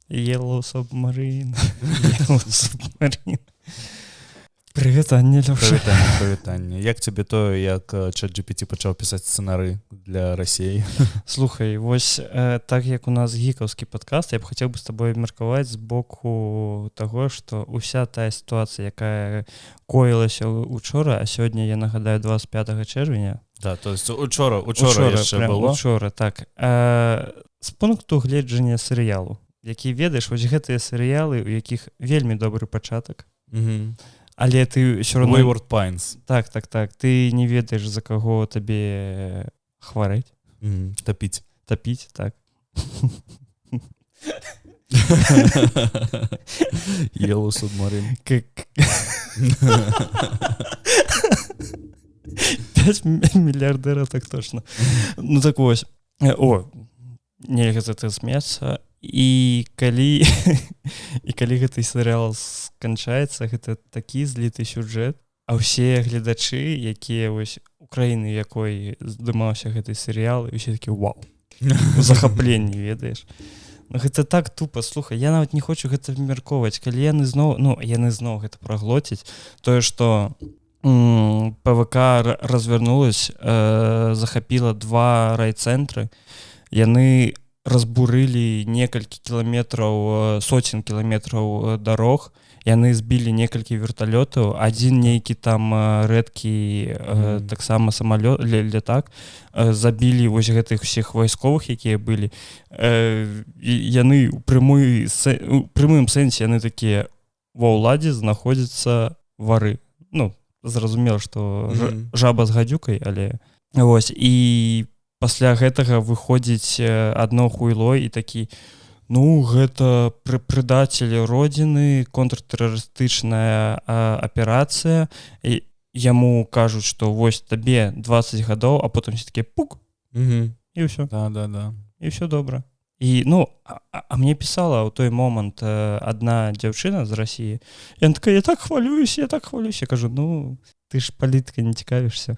Yellow Submarine. Yellow Submarine. Прывітанне, Лёша. Прывітанне. Як тебе тое, як ChatGPT пачаў пісаць сцэнары для Расіі? Слухай, вось так як у нас гікаўскі падкаст, я б хацеў бы з табой абмеркаваць з боку таго, што ўся тая сітуацыя, якая коілася учора, а сёння, я нагадаю, 25 чэрвеня. Да, то есть учора яшчэ было. Учора, так. З пункту гледжання серыялу, які ведаеш, вось гэтыя серыялы, у якіх вельмі добры пачатак. Але ты ўсё роўно... Wayward Pines. Так. Ты не ведаеш, за каго табе хварэць. Тапіць. Тапіць, так. Yellow Submarine. 5 мільярдера, так точно. Ну так вось. Нельга за это смеяцца. І калі гэты серыял сканчаецца, гэта такі зліты сюжэт, а ўсе гледачы, якія вось Украіны, якой здымаўся гэты серыял, і ўсе такі вау, у захапленні, ведаеш. Ну гэта так тупа, слухай, я нават не хочу гэта абмяркоўваць, калі яны зноў гэта праглоцяць, тое, што ПВК развернулась, захапіла 2 райцэнтры, яны разбурылі некалькі кіламетраў, сотен кіламетраў дарог, яны збілі некалькі верталётаў, адзін нейкі там рэдкі таксама самалёт, летак, забілі вось гэтых усіх вайсковых, якія былі. Яны ў прямым сэнсе яны такія ва ўладзе знаходзяцца вары. Ну, зразумела, што жаба з гадзюкай, але вось, і пасля гэтага выходзіць адно хуйло і такі, ну, гэта прыдацелі родзіны, контртэрарыстычная аперацыя, і яму кажуць, што вось табе 20 гадоў, а потым все такі пук, і ўсё. Да. І ўсё добра. І, ну, а мне пісала ў той момант адна дзяўчына з Расіі, я такая, я так хвалююся, я кажу, ну, ты ж палітыкай не цікавішся.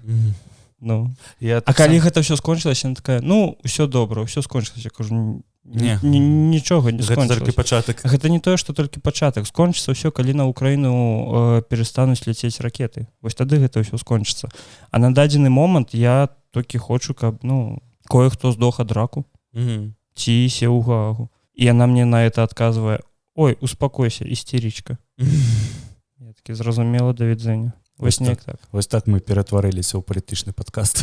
Ну, а калі гэта ўсё скончылася, яна такая, ну, ўсё добра, ўсё скончылася. Я кажу, нічога не скончылася. Гэта толькі пачатак. Гэта не тое, што толькі пачатак. Скончыцца ўсё, калі на Украіну перастануць ляцець ракеты. Вось тады гэта ўсё скончыцца. А на дадзены момант я толькі хочу, каб, ну, кое-хто здох ад раку. Ці сеў у Гаагу. І яна мне на это адказвае, ой, успакойся, істерічка. Я такі зразумела, да відзення. Вось так. Вось так мы ператварыліся ў палітычны падкаст.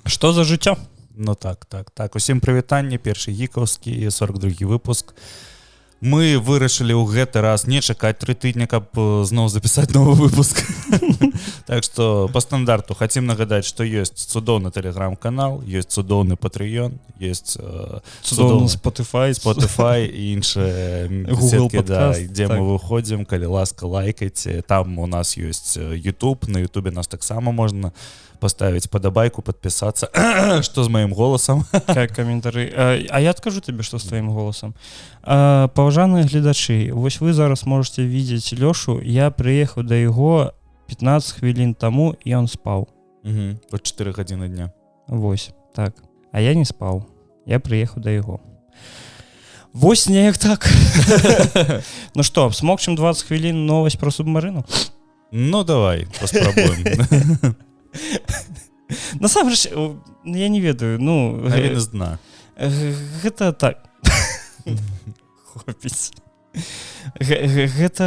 Што за жыццё? Ну так. Усім прывітанне, першы гікаўскі і 42-й выпуск. Мы вырашылі ў гэты раз не чакаць 3 тыдні, каб зноў запісаць новы выпуск. Так што па стандарту хацім нагадаць, што ёсць цудоўны тэлеграм-канал, ёсць цудоўны Patreon, ёсць цудоўны Spotify і іншыя сеткі, дзе мы выходзім, калі ласка, лайкайце. Там у нас ёсць YouTube, на YouTube нас таксама можна поставить подобайку, подписаться. Что с моим голосом? Как комментарий. А я откажу тебе, что с твоим голосом. Поважанные глядачи, вось вы зараз можете видеть Лёшу. Я приехал до его 15 хвилин тому, и он спал. Вот 4 годины дня. Вось, так. А я не спал. Я приехал до его. Вось неяк так. Ну что, смокчем 20 хвилин новость про субмарину? Ну давай, поспробуем. Насамрэч, я не ведаю, ну... Навіны з дна. Гэта так. Хопіць. Гэта...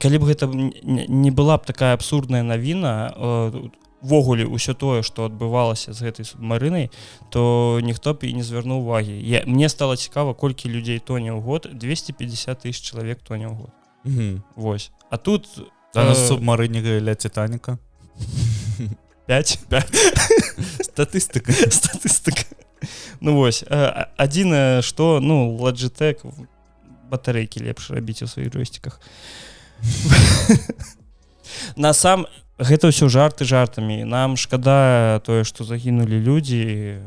Калі б гэта не была б такая абсурдная навіна, ввогуле ўсё тое, што адбывалася з гэтай субмарынай, то ніхто б і не звярнуў увагі. Мне стала цікава, колькі людзей тоне ў год. 250 000 чалавек тоне ў год. Вось. А тут... А на субмарыне ля Титаніка? 5. Статыстыка. Ну вось, адзінае, што, ну, Logitech батарэйкі лепш рабіць у сваіх джойстиках. Гэта ўсё жарты жартамі. Нам шкада тое, што загінулі людзі,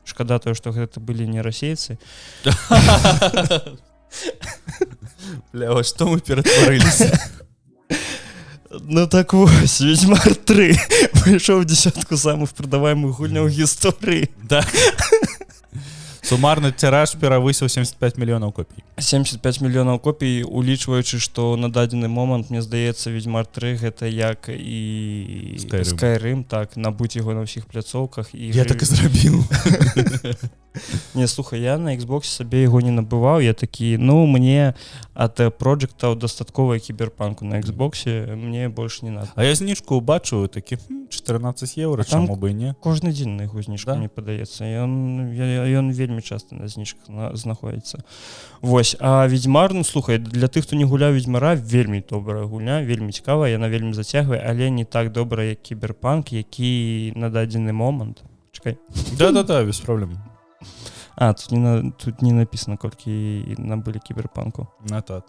шкада тое, што гэта былі не расейцы. Бля, во што мы ператварыліся? Ну так вось, Ведьмар 3 выйшоў у 10 самых продаваемых гульняў гісторыі. Да. Сумарны тираж перавысіў 75 мільёнаў копій. 75 мільёнаў копій, улічваючы, што на дадзены момант, мне здаецца, Ведьмар 3 гэта як і Skyrim, так, набыць яго на ўсіх пляцоўках. Я так і зрабіў. Не, слухай, я на Xbox сабе яго не набываў, я такі, ну, мне ад проджектаў дастаткова кіберпанку на Xbox, мне больш не надо. А я знижку бачу, такі, 14 евро, чаму бы і не? Кожны дзень на яго знижку, мне падаецца. Ён вельмі часта на знижках знаходзіцца. Вось, а Ведьмар, ну, слухай, для тых, хто не гуляў Ведьмара, вельмі добрая гульня, вельмі цікавая, яна вельмі зацягвае, але не так добрая, як кіберпанк, які на дадзены момант. Чакай. Да-да-да, без праблем. А, тут не написано, колькі набылі кіберпанку. Ну так.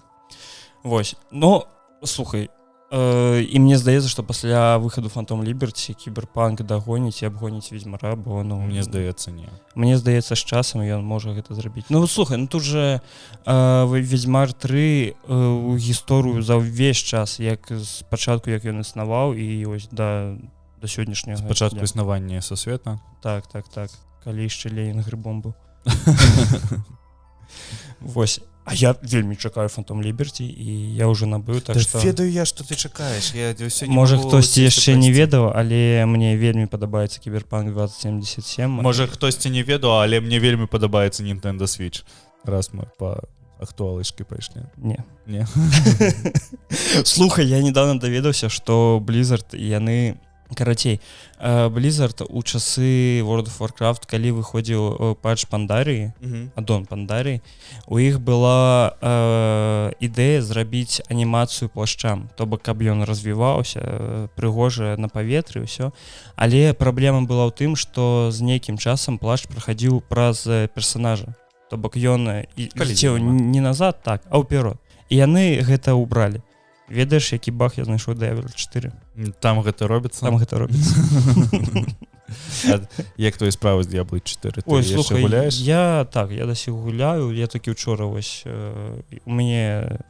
Вось. Ну, слухай, і мне здаецца, што пасля выхаду Phantom Liberty кіберпанк дагоніць і абгоніць Ведьмара, бо, ну... Мне здаецца, не. Мне здаецца, з часам ён можа гэта зрабіць. Ну, слухай, ну тут же Ведьмар 3 у гісторыю за ўвесь час, як з пачатку, як ён існаваў, і ось да сённяшняга. З пачатку існавання сусвета? Так. Калі яшчэ Ленін грибом быў. Вось. А я вельмі чакаю Phantom Liberty, і я ўжо набыў, так што... Ведаю я, што ты чакаеш. Можа, хтосьці яшчэ не ведаў, але мне вельмі падабаецца Cyberpunk 2077. Можа, хтосьці не ведаў, але мне вельмі падабаецца Nintendo Switch. Раз мы па актуалышкі пайшлі. Не. Не. Слухай, я недавно даведаўся, што Blizzard, яны... Карацей, Blizzard у часы World of Warcraft, калі выходзіў патч Пандарыі, аддон Пандарыі, у іх была ідэя зрабіць анімацыю плашчам, то бок, каб ён развіваўся, прыгожа на паветры, ўсё. Але праблема была ў тым, што з нейкім часам плашч прахадзіў праз персанажа. То бок, ён лецеў не назад, так, а ўперод. І яны гэта ўбралі. Ведаеш, які баг я знайшоў Diablo 4? Там гэта робіцца? Там гэта робіцца. Як твои справы з Diablo 4? Ты яшчэ гуляеш? Я дасі гуляю. Я такі ўчора вось... У мяне,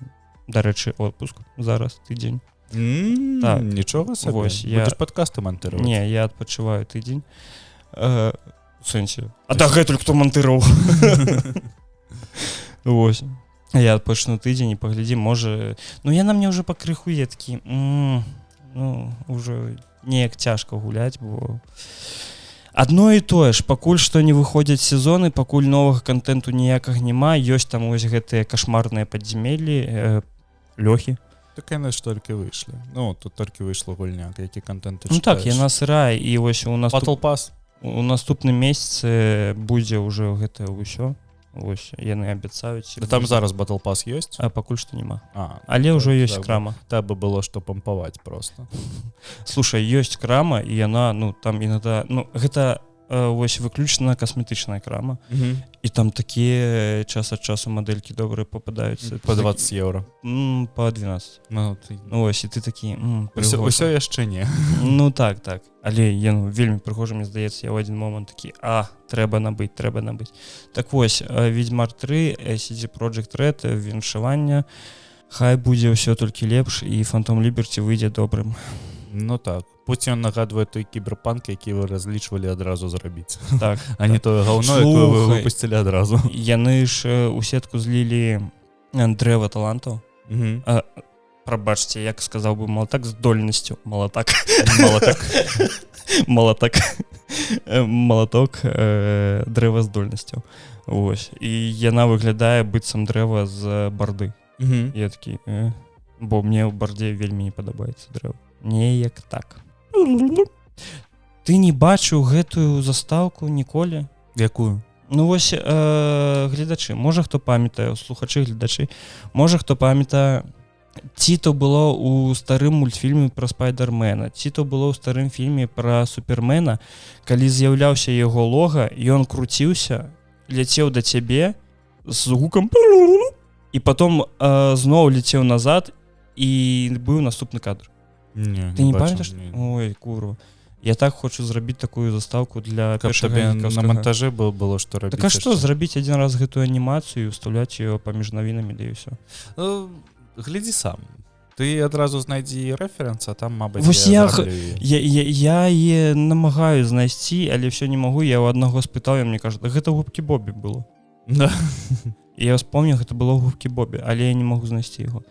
дарэчы, отпуск зараз, тыдзень. Так. Нічога сабе? Будзеш падкасты мантыраваць? Не, я адпачываю тыдзень. У сэнсе. А дагэтуль хто мантыраў? Вось. Я пачну тыдзень і паглядзім, можа... Ну, яна мне ўжо пакрыху, я такі... Ну, ўжо неяк цяжка гуляць, бо... Адно і тое ж, пакуль што не выходзяць сезоны, пакуль новага контенту ніякага няма, ёсць там вось гэтыя кашмарныя падземеллі, лёхі. Так яны ж толькі выйшлі. Ну, тут толькі выйшла гульня, які контент ты чытаеш. Ну так, яна сырая, і вось у нас... Battle Pass? У наступным месяцы будзе ўжо гэтае ўсё. Вось, яны абяцаюць. Да там зараз Battle Pass ёсць? А пакуль што няма. Але ўжо ёсць крама. Так бы было што пампаваць просто. Слушай, ёсць крама, і яна, ну, там інада... Ну, гэта вось выключна касметычная крама. І там такія час ад часу мадэлькі добрыя попадаюцца. Па 20 евро? Па 12. Ну, вось, і ты такі... Усё яшчэ не. Ну, так. Але яно вельмі прыгожа, мне здаецца, я ў адзін момант такі, трэба набыць. Так вось, Ведьмар 3, CD Projekt Red, віншавання, хай будзе ўсё толькі лепш, і Phantom Liberty выйдзе добрым. Ну так, пусть ён нагадвае той кіберпанк, які вы разлічвалі адразу зрабіць. Так. А не тое гаўно, якое вы выпусцілі адразу. Яны ж у сетку злілі дрэва талантаў. Прабачце, як сказаў бы малатак, здольнасцю. Малаток, дрэва здольнасцяў. Вось. І яна выглядае быццам дрэва з барды. Я такі, бо мне ў бардзе вельмі не падабаецца дрэва. Неяк так. Ты не бачыў гэтую застаўку ніколі? Якую? Ну вось, гледачы, можа хто памятае, слухачы, гледачы, можа хто памятае, ці то было ў старым мультфільме пра Спайдермена, ці то было ў старым фільме пра Супермена, калі з'яўляўся яго лога, ён круціўся, ляцеў да цябе з гукам і потом зноў ляцеў назад і быў наступны кадр. Не, ты не памятаеш? Ой, курва. Я так хочу зрабіць такую застаўку для першага на монтажы было што рабіць. Так а што, зрабіць адзін раз гэтую анімацыю і ўстаўляць ее паміж навінамі, да і ўсё. Глядзі сам. Ты адразу знайдзі рэферэнс, а там, мабыць, Вось я е намагаю знайсці, але ўсё не магу. Я ў аднаго спытаў, мне кажа, гэта губкі Бобі было. Да. І я вспомнил, гэта было губкі Бобі, але я не магу знайсці яго.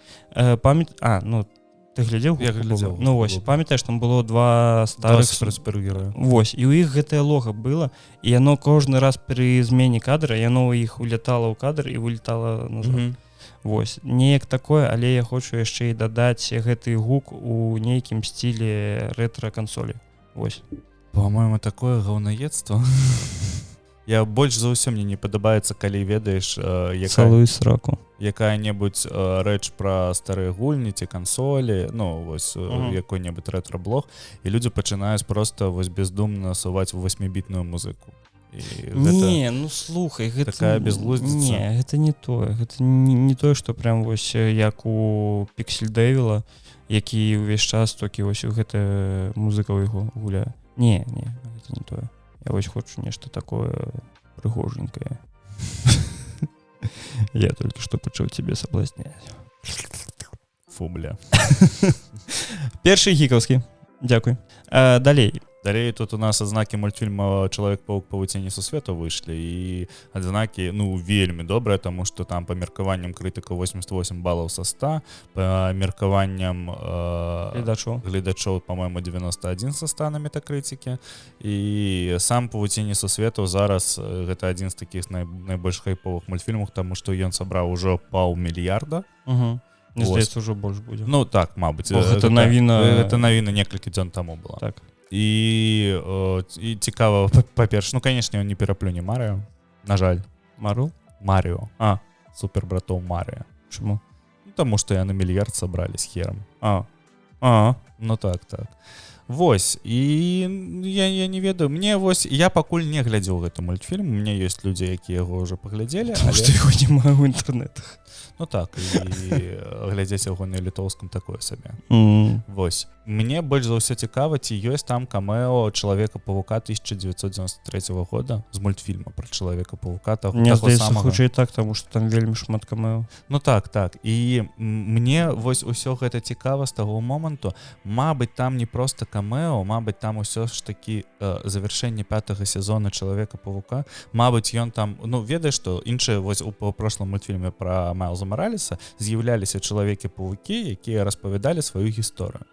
Ты глядзеў? Я глядзеў. Ну вось, памятаеш, там было два старых супергероя. Вось, і ў іх гэтае лога было, і яно кожны раз пры змене кадра, яно ў іх улятала ў кадр і вылетала назад. Вось, неяк такое, але я хочу яшчэ і дадаць гэты гук у нейкім стілі рэтра-кансолі. Вось. По-моему, такое гаўнаедства. Я больш за ўсё мне не падабаецца, калі ведаеш цалую сраку. Якая-небудзь рэч пра старыя гульні ці кансолі, ну, вось якой-небудзь рэтра-блог, і людзі пачынаюць проста вось бездумна суваць у 8-бітную музыку. Не, ну слухай, гэта такая безглуздзіца. Не, гэта не тое. Гэта не тое, што прям вось як у Піксель Дэвіла, які ўвесь час толькі вось у гэта музыка ў яго гуляе. Не, гэта не тое. Я вось хочу нешта такое прыгоженькае. Я только что пачаў цябе саблазняць. Фу, бля. Першы гікаўскі. Дзякуй. Далей. Далей тут у нас адзнакі мультфільма «Чалавек-паук павуценне сусвету» выйшлі, і адзнакі, ну, вельмі добрыя, таму што там па меркаванням крытыкаў 88 балаў са 100, па меркаванням гледачоў, па-мойму, 91 са 100 на метакрытыкі, і сам «Павуценне сусвету» зараз гэта адзін з такіх найбольш хайповых мультфільмаў, таму што ён сабраў ужо 500 мільярда. Мне здаецца, ўжо больш будзе. Ну так, мабыць. Гэта навіна некалькі дзён таму была. Так. І цікава, па-перше, ну, конечно, ён не пераплюне Марыо, на жаль. Марыо. Супербратоў Марыо. Чаму? Ну, таму што яны мільярд сабралі з херам. Ну так. Вось, і я не ведаю, я пакуль не глядзеў гэты мультфільм, у мяне ёсць людзі, якія яго ўжо паглядзелі, але... што яго няма ў інтэрнетах. Ну так, і глядзець яго на літоўскім такое сабе. Вось. Мне больш за ўсё цікава, ці ёсць там камео Чалавека-павука 1993 года з мультфільма пра Чалавека-павука. Мне здаецца, хутчэй так, таму што там вельмі шмат камео. Ну так. І мне вось усё гэта цікава з таго моманту. Мабыць, там не проста камео, мабыць, там усё ж такі завяршэнне 5-го сезона Чалавека-павука. Мабыць, ён там, ну, ведаеш, што іншыя вось у прошлым мультфільме пра Майлза Маралеса з'яўляліся Чалавекі-павукі, якія распавядалі сваю гісторыю.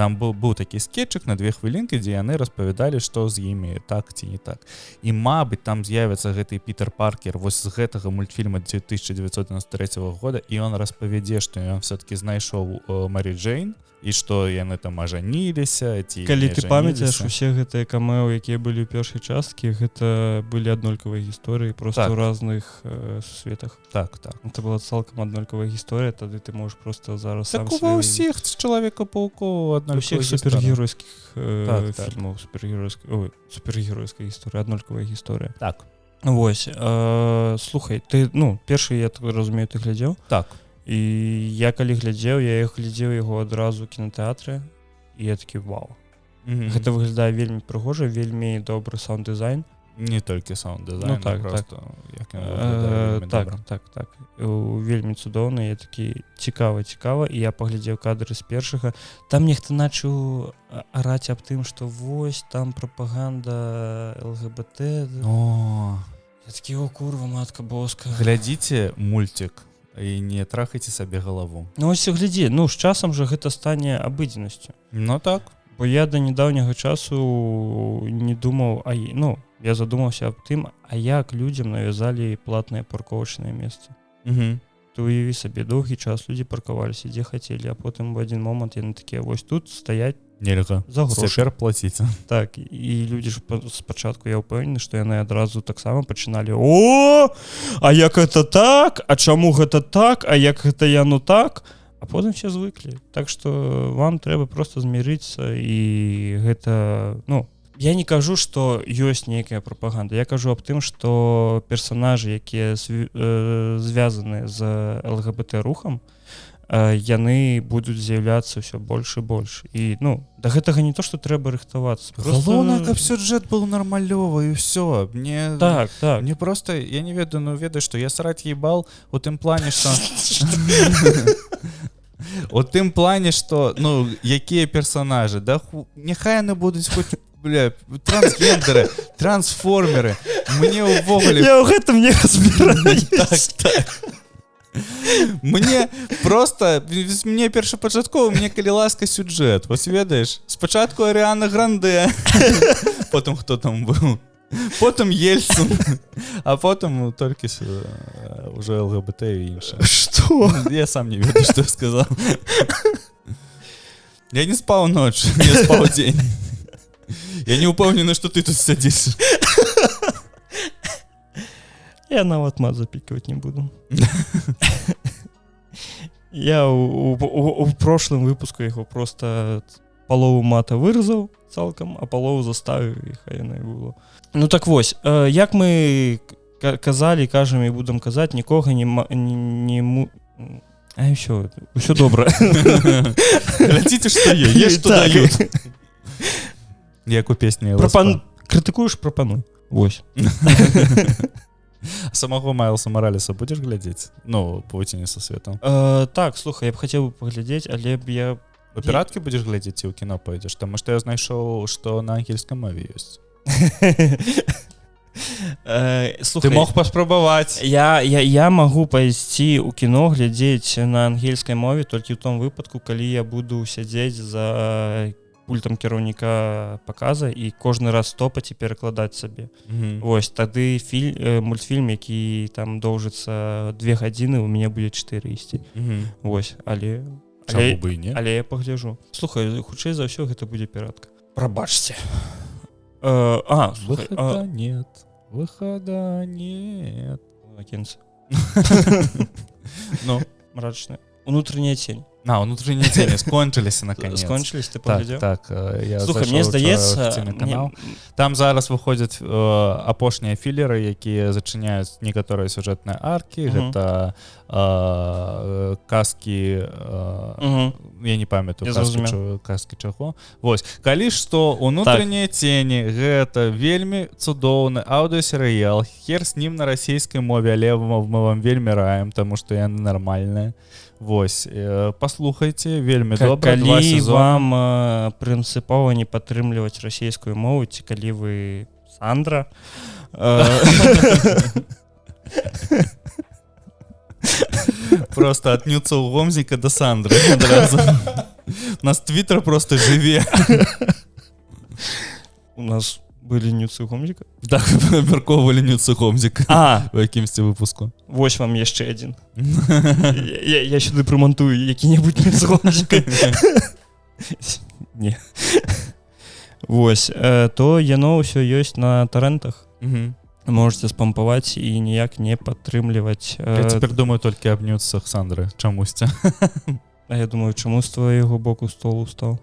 Там быў такі скетчык на 2 хвілінкі, дзе яны распавядалі, што з імі так ці не так. І, мабыць, там з'явіцца гэты Пітер Паркер вось з гэтага мультфільма 1993 года, і ён распавядзе, што ён все-таки знайшоў Мары Джейн, і што яны там ажаніліся, ці калі ты памятаеш, усе гэтыя камео, якія былі ў першай часткі, гэта былі аднолькавыя гісторыі, проста ў разных сусветах. Так. Это была цалкам аднолькавая гісторыя, тады ты можаш проста зараз сам свой... Так ува ўсіх Чалавека-паўкоў аднолькавая гісторыя. Усіх супергеройскіх фільмаў, супергеройская гісторыя, аднолькавая гісторыя. Так. Вось, слухай, ты, ну, першы, я так разумею, ты глядзеў? Так. І я калі глядзеў яго адразу ў кінотэатры, і я такі вау. Гэта выглядае вельмі прыгожа, вельмі добры саунд-дызайн. Не толькі саунд-дызайн, ну, так, просто як ён выглядае. Так. Вельмі цудоўна, я такі цікава, і я паглядзеў кадры з першага. Там нехта начаў араць аб тым, што вось там прапаганда ЛГБТ. Я такі, о, курва, матка боска. Глядзіце мультик. І не трахайце сабе галаву. Ну ось глядзі, ну з часам жа гэта стане абыдзенасцю. Ну так. Бо я да нядаўняга часу не думаў, я задумаўся аб тым, а як людзям навязалі платныя парковачныя месцы. Ты уяві сабе, доўгі час людзі паркаваліся дзе хацелі, а потым в адзін момант яны такія, вось тут стаяць нельга, за грошы. Цяпер плаціць. Так, і людзі ж спачатку, я ўпэўнены, што яны адразу таксама пачыналі: о, а як гэта так? А чаму гэта так? А як гэта яно так? А потым все звыклі. Так што вам трэба проста змірыцца, і гэта, ну, я не кажу, што ёсць нейкая прапаганда. Я кажу аб тым, што персанажы, якія звязаны з ЛГБТ-рухам, яны будуць з'яўляцца ўсё больш і больш. І, ну, да гэтага не то, што трэба рыхтавацца. Галоўнае, каб сюжэт быў нармалёвы, і ўсё. Мне... Так. Мне проста, я не ведаю, ну, ведаю, што я сраць ебал у тым плане, што... У тым плане, што ну якія персонажы, да няхай яны будуць хоць трансгендеры, трансформеры. Мне ўвогуле я ў гэтым не разбіраюсь. так. Мне просто мне першапачаткова мне калі ласка сюжэт, вось ведаеш, спачатку Аріана Гранде, потым хто там быў, потым Ельцин, а потым толькі уже ЛГБТ і іншае. Што? Я сам не ведаю, што я сказаў. Я не спаў ноч, не спаў дзень. Я не упэўнены, што ты тут сядзіш. Я нават мат запікваць не буду. Я у прошлым выпуску яго просто палову мата выразаў цалкам, а палову заставіў, і хай яна і было. Ну так вось, як мы казалі, кажам і будам казаць, нікога ўсё добра. Глядзіце, што є, што даюць. Як у песні «Ласка». Крытыкуеш, прапануй. Вось. Самого Майлса Маралеса будзеш глядзець? Ну, «Павуцінне са светом». Так, слухай, я б хацеў бы паглядзець, але б я... У піраткі будзеш глядзець ці ў кіно пойдзеш? Таму што я знайшоў, што на ангельскай мове ёсць. Ты мог паспрабаваць. Я магу пайсці ў кіно глядзець на ангельскай мове толькі ў том выпадку, калі я буду сядзець за пультам кіраўніка паказа і кожны раз стопаць і перакладаць сабе. Вось, тады мультфільм, які там доўжыцца 2 гадзіны, у мяне будзе 4 ісці. Вось, але я пагляджу. Слухай, хутчэй за ўсё гэта будзе піратка. Прабачце. Выхода нет. Выхода нет. Накінца. Ну, мрачная. Унутренняя тень. Внутренние тени скончыліся наконец. Скончылись, ты паглядзеў? Так, я слухай, мне здаецца, там зараз выходзяць апошнія філеры, якія зачыняюць некаторыя сюжэтныя аркі. Гэта казкі, я не памятаю, казкі чаго. Вось, калі што, «Унутренние тени» гэта вельмі цудоўны аўдыосерыял. Хер з ним на расійскай мове, але мы вам вельмі раем, таму што яны нармальныя. Вось, паслухайце, вельмі добра, 2 сезоны. Калі вам прынцыпова не падтрымліваць расійскую мову, ці калі вы Сандра, просто аднюцца ў Гомзіка да Сандры адразу. У нас Твиттер просто жыве. У нас былі нюцы Гомзіка? Так, абмяркоўвалі нюцы Гомзіка у якімсьці выпуску. Вось вам яшчэ адзін. Я сюды прымантую які-небудзь нюцы Гомзіка. Не. Вось, то яно ўсё ёсць на тарэнтах. Можете спампаваць і ніяк не падтрымліваць. Я цяпер думаю толькі аб нюцах Сандры, чамусьці. А я думаю, чаму з твайго боку стол устаў?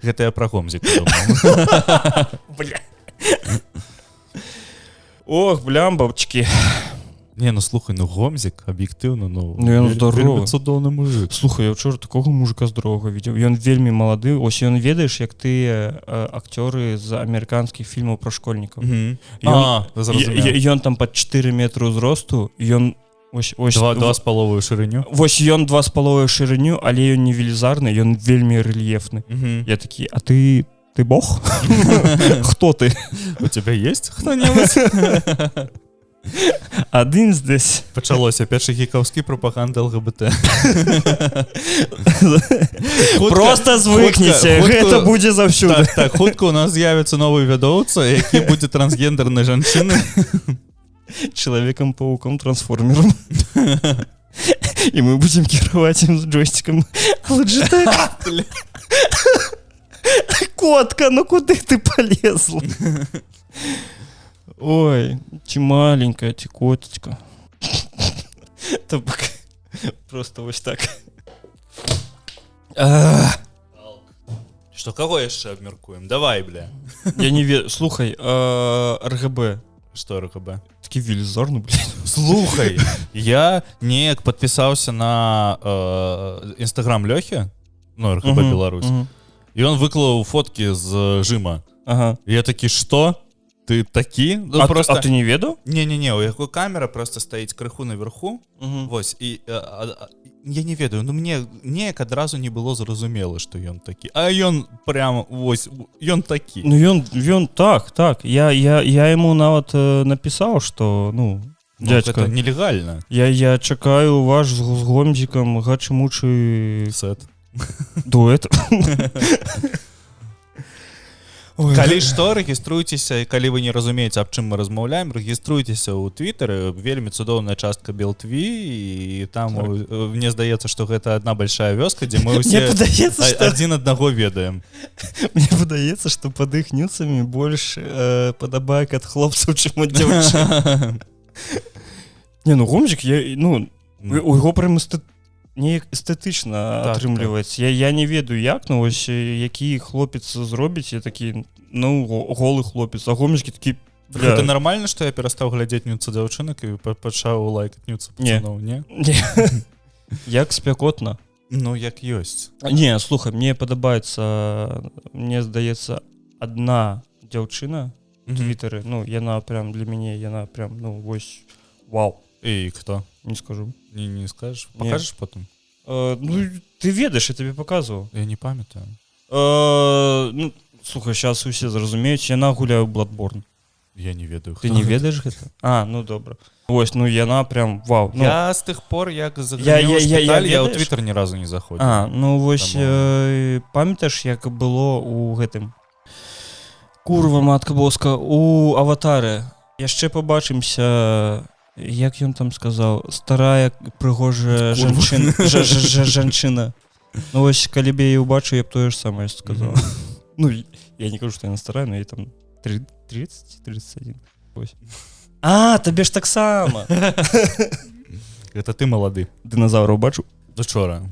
Гэта я пра Гомзіка думаю. Бля. Ох, блямбачкі. Не, ну слухай, Гомзік аб'ектыўна, ён здаровы. Вельмі цудоўны мужик. Слухай, я ўчора такога мужика здаровага видел. Ён вельмі малады. Ось ён ведаеш, як тыя акцёры з амерыканскіх фільмаў пра школьнікаў. Ён там пад 4 метры ўзросту, ён 2,5 шырыню. Вось ён 2,5 шырыню, але ён не велізарны, ён вельмі рэльефны. Я такі, а ты бог? Хто ты? У тебя есть хто-небудзь? Адзін здесь. Пачалося першы гікаўскі прапаганда ЛГБТ. Просто звыкніце, гэта будзе заўсёды. Так, хутка у нас з'явіцца новы вядоўца, які будзе трансгендернай жанчыны. Человеком-пауком, трансформером. И мы будем кіраваць ім з джойстиком. Котка, ну куды ты полезла? Ой, ці маленькая, ці коточка. Просто вось так. Што, каго яшчэ абмяркуем? Давай, бля. Я не ведаю. Слухай, РГБ. Што РГБ? Такі велізарны, блядь. Слухай, я неяк падпісаўся на Інстаграм Лёхі, ну, РГБ Беларусь, і ён выклаў фоткі з жыма. Я такі, што? ты такі? Ну, А ты не ведаў? Не-не-не, у яго камера просто стаіць крыху наверху. Вось, і я не ведаю, ну мне неяк адразу не было зразумела, што ён такі. А ён прямо, вось, ён такі. Ну ён так. Я яму нават напісаў, што, ну, дядька, гэта нелегальна. Я чакаю ваш з гомзікам гачы-мучы сет. Дуэт. Калі што, рэгіструйцеся, і калі вы не разумееце, аб чым мы размаўляем, рэгіструйцеся ў Твітары, вельмі цудоўная частка Белтв, і там, мне здаецца, што гэта адна большая вёска, дзе мы ўсе адзін аднаго ведаем. Мне падаецца, што пад іх нюцамі больш падабайк ад хлопцаў, чым ад дзяўчын. Не, ну гомзік, у яго прям неяк эстэтычна атрымліваецца. Я не ведаю як, ну вось які хлопец зробіць, я такі, ну, голы хлопец, а гомзікі такі, Гэта нормально, што я перастаў глядзець нюцы дзяўчынак і пачаў лайкаць нюцы пацаноў, не? Як спякотна. Ну, як ёсць. Не, слухай, мне падабаецца, мне здаецца, адна дзяўчына у Твітары, ну, яна прям для мяне, яна прям, ну, вось, вау. І хто? Не скажу. Не скажешь? Покажешь потом? Ну, ты ведаешь, я тебе показывал. Я не памятаю. Ну, слухай, сейчас усе зразумеюць, яна гуляе ў Bloodborne. Я не ведаю. Ты не ведаешь гэта? А, ну добра. Вось, ну яна прям вау. Ну, я з тых пор, як загрымеў шпіталь, я ў Твітер ні разу не заходзіў. А, ну вось, памятаеш, як было у гэтым? Курва, матка боска, у Аватары. Яшчэ побачымся... Як ён там сказаў, старая прыгожая жанчына. Ну вось, калі б я яе ўбачыў, я б тое ж самае сказаў. Ну, я не кажу, што яна старая, но я там 30-31. А, табе ж таксама. Гэта ты малады. Дыназаўра ўбачыў? Учора.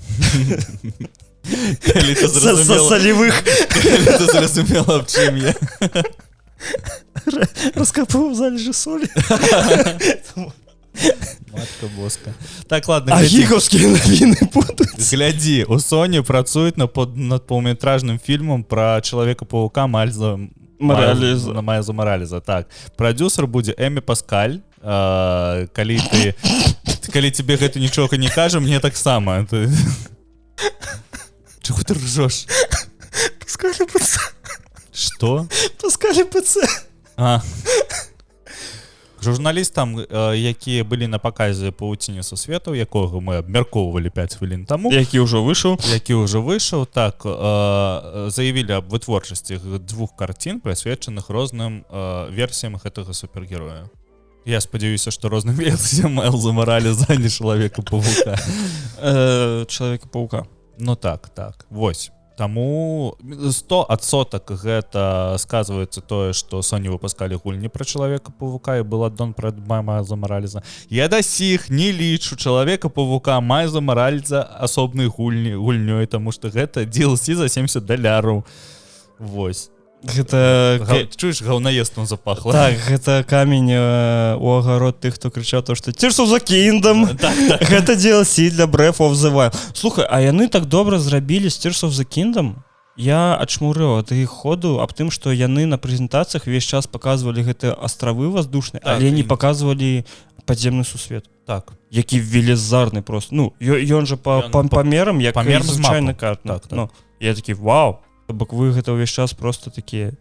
Са салівых. Калі ты зразумела, аб чым я. Раскапываў залежы солі. Матка боска. Так, ладно. А гіковскія навіны будуць. Глядзі, у Sony працуюць над паўметражным фільмам пра Чалавека-павука Майлза Маралеза. Так. Прадюсер будзе Эмі Паскаль. Калі тебе гэта нічога не кажа, мне таксама. Чаго ты ржёш? Паскаль ПЦ. Што? Паскаль ПЦ. Журналістам, якія былі на паказе павуціні сусветаў, якога мы абмяркоўвалі 5 хвілін таму, які ўжо выйшаў, так, заявілі аб вытворчасці двух карцін, прысвечаных розным версіям гэтага супергероя. Я спадзяюся, што розным версіям Майлза Маралеза, а не Чалавека-павука. Чалавека-павука. Ну так, вось. Таму 100% гэта сказваецца тое, што Sony выпускалі гульні пра Чалавека-павука і был аддон пра Майлза Маралеза. Я да сіх не лічу Чалавека-павука Майлза Маралеза асобнай гульнёй, таму што гэта DLC за $70. Вось. Гэта... Чуеш, гаўнаестом запахла. Так, гэта камень у агарод тых, хто крычаў то, што Tears of the Kingdom. Гэта DLC для Breath of the Wild. Слухай, а яны так добра зрабілі з Tears of the Kingdom? Я ачмурыў ад іх ходу аб тым, што яны на прэзентацыях увесь час паказвалі гэтыя астравы воздушныя, але не паказвалі падземны сусвет. Так. Які велізарны просто. Ну, ён жа па памерам, як звычайны карт. Ну, я такі, вау. Бок вы гэта ўвесь час просто такія,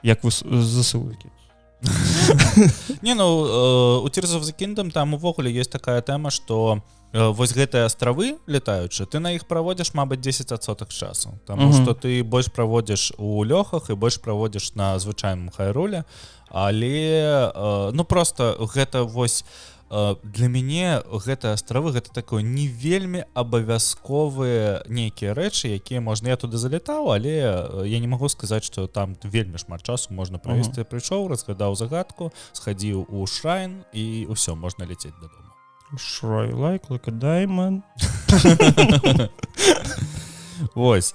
як вы засылкі. Не, ну, у Tears of the Kingdom там увогуле ёсць такая тэма, што вось гэтыя астравы летаючы, ты на іх праводзіш, мабыць, 10% часу. Таму што ты больш праводзіш у лёхах і больш праводзіш на звычайным хайроле, але, ну, просто гэта вось... Для мяне гэта астравы, гэта такое не вельмі абавязковыя нейкія рэчы, якія можна, я туды залетаў, але я не магу сказаць, што там вельмі шмат часу можна правесці. Прыйшоў, разгадаў загадку, схадзіў у шрайн і ўсё, можна ляцець дадому. Shrine like a diamond. Вось.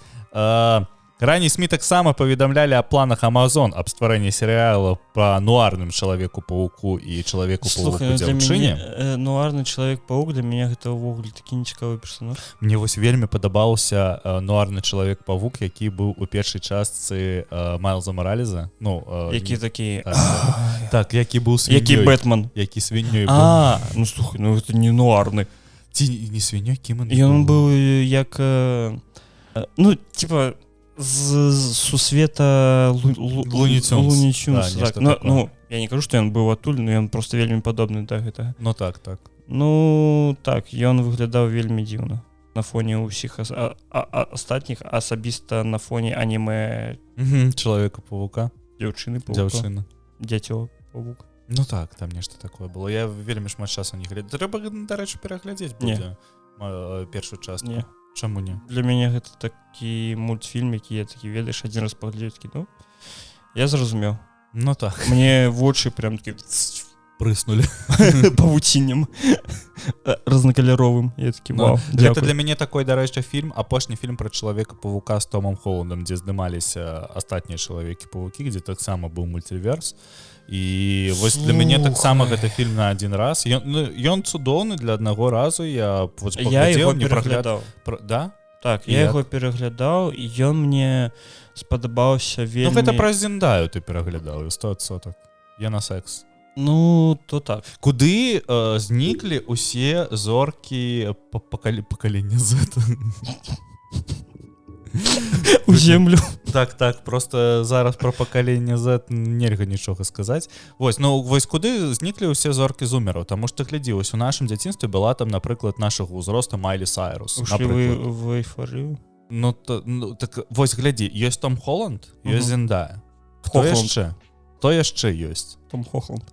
Раней СМИ таксама паведамлялі о планах Amazon аб стварэнні серыялаў па нуарным Чалавеку-павуку і Чалавеку-павуку дзяўчыне. Нуарны Чалавек-павук для мяне гэта ўвогуле такі нецікавы персонаж. Мне вось вельмі падабаўся нуарны Чалавек-павук, які быў у першай частцы Майлза Маралеза. Ну, які такі... Так, які быў свіньёй. Які Бэтмен. Які свіньёй быў. Ну слухай, ну гэта не нуарны. Ці не свіньёй, кім он быў? Ён быў як... Ну, типа... з сусвета Луні Тюнс. Ну, я не кажу, што ён быў адтуль, но ён просто вельмі падобны да гэтага. Ну так. Ну так, ён выглядаў вельмі дзіўна на фоне ўсіх астатніх, асабіста на фоне анімэ Чалавека-павука. Дзяўчыны-павука. Дзяцё-павук. Ну так, там нешта такое было. Я вельмі шмат часу не глядзеў. Трэба, дарэчы, пераглядзець будзе першую частку. Не. Чаму не? Для мяне гэта такі мультфільм, які я такі, ведаеш, адзін раз паглядзеў, такі, ну, я зразумеў. Ну так. Мне вочы прям такі прыснулі павуціннем разнакаляровым. Я такі, вау, дзякуй. Гэта для мяне такой, дарэчы, фільм, апошні фільм пра Чалавека-павука з Томом Холландам, дзе здымаліся астатнія Чалавекі-павукі, дзе таксама быў мультиверс. І вось для мяне таксама гэта фільм на адзін раз. Ён цудоўны для аднаго разу. Я яго пераглядаў. Да? Так, я яго пераглядаў, і ён мне спадабаўся вельмі... Ну гэта праз Зендаю ты пераглядаў, 100%. Я на секс. Ну, то так. Куды зніклі усе зоркі пакалення Z? У землю. Так, просто зараз про пакаленне Z нельга нічога сказаць. Вось куды зніклі ўсе зоркі зумераў, таму што глядзі, вось у нашым дзяцінстве была там, напрыклад, нашага ўзроста Майлі Сайрус. Ушлі вы в эйфарыю? Ну так вось глядзі, ёсць Том Холланд, ёсць Зендая. Хто яшчэ ёсць? Том Холланд.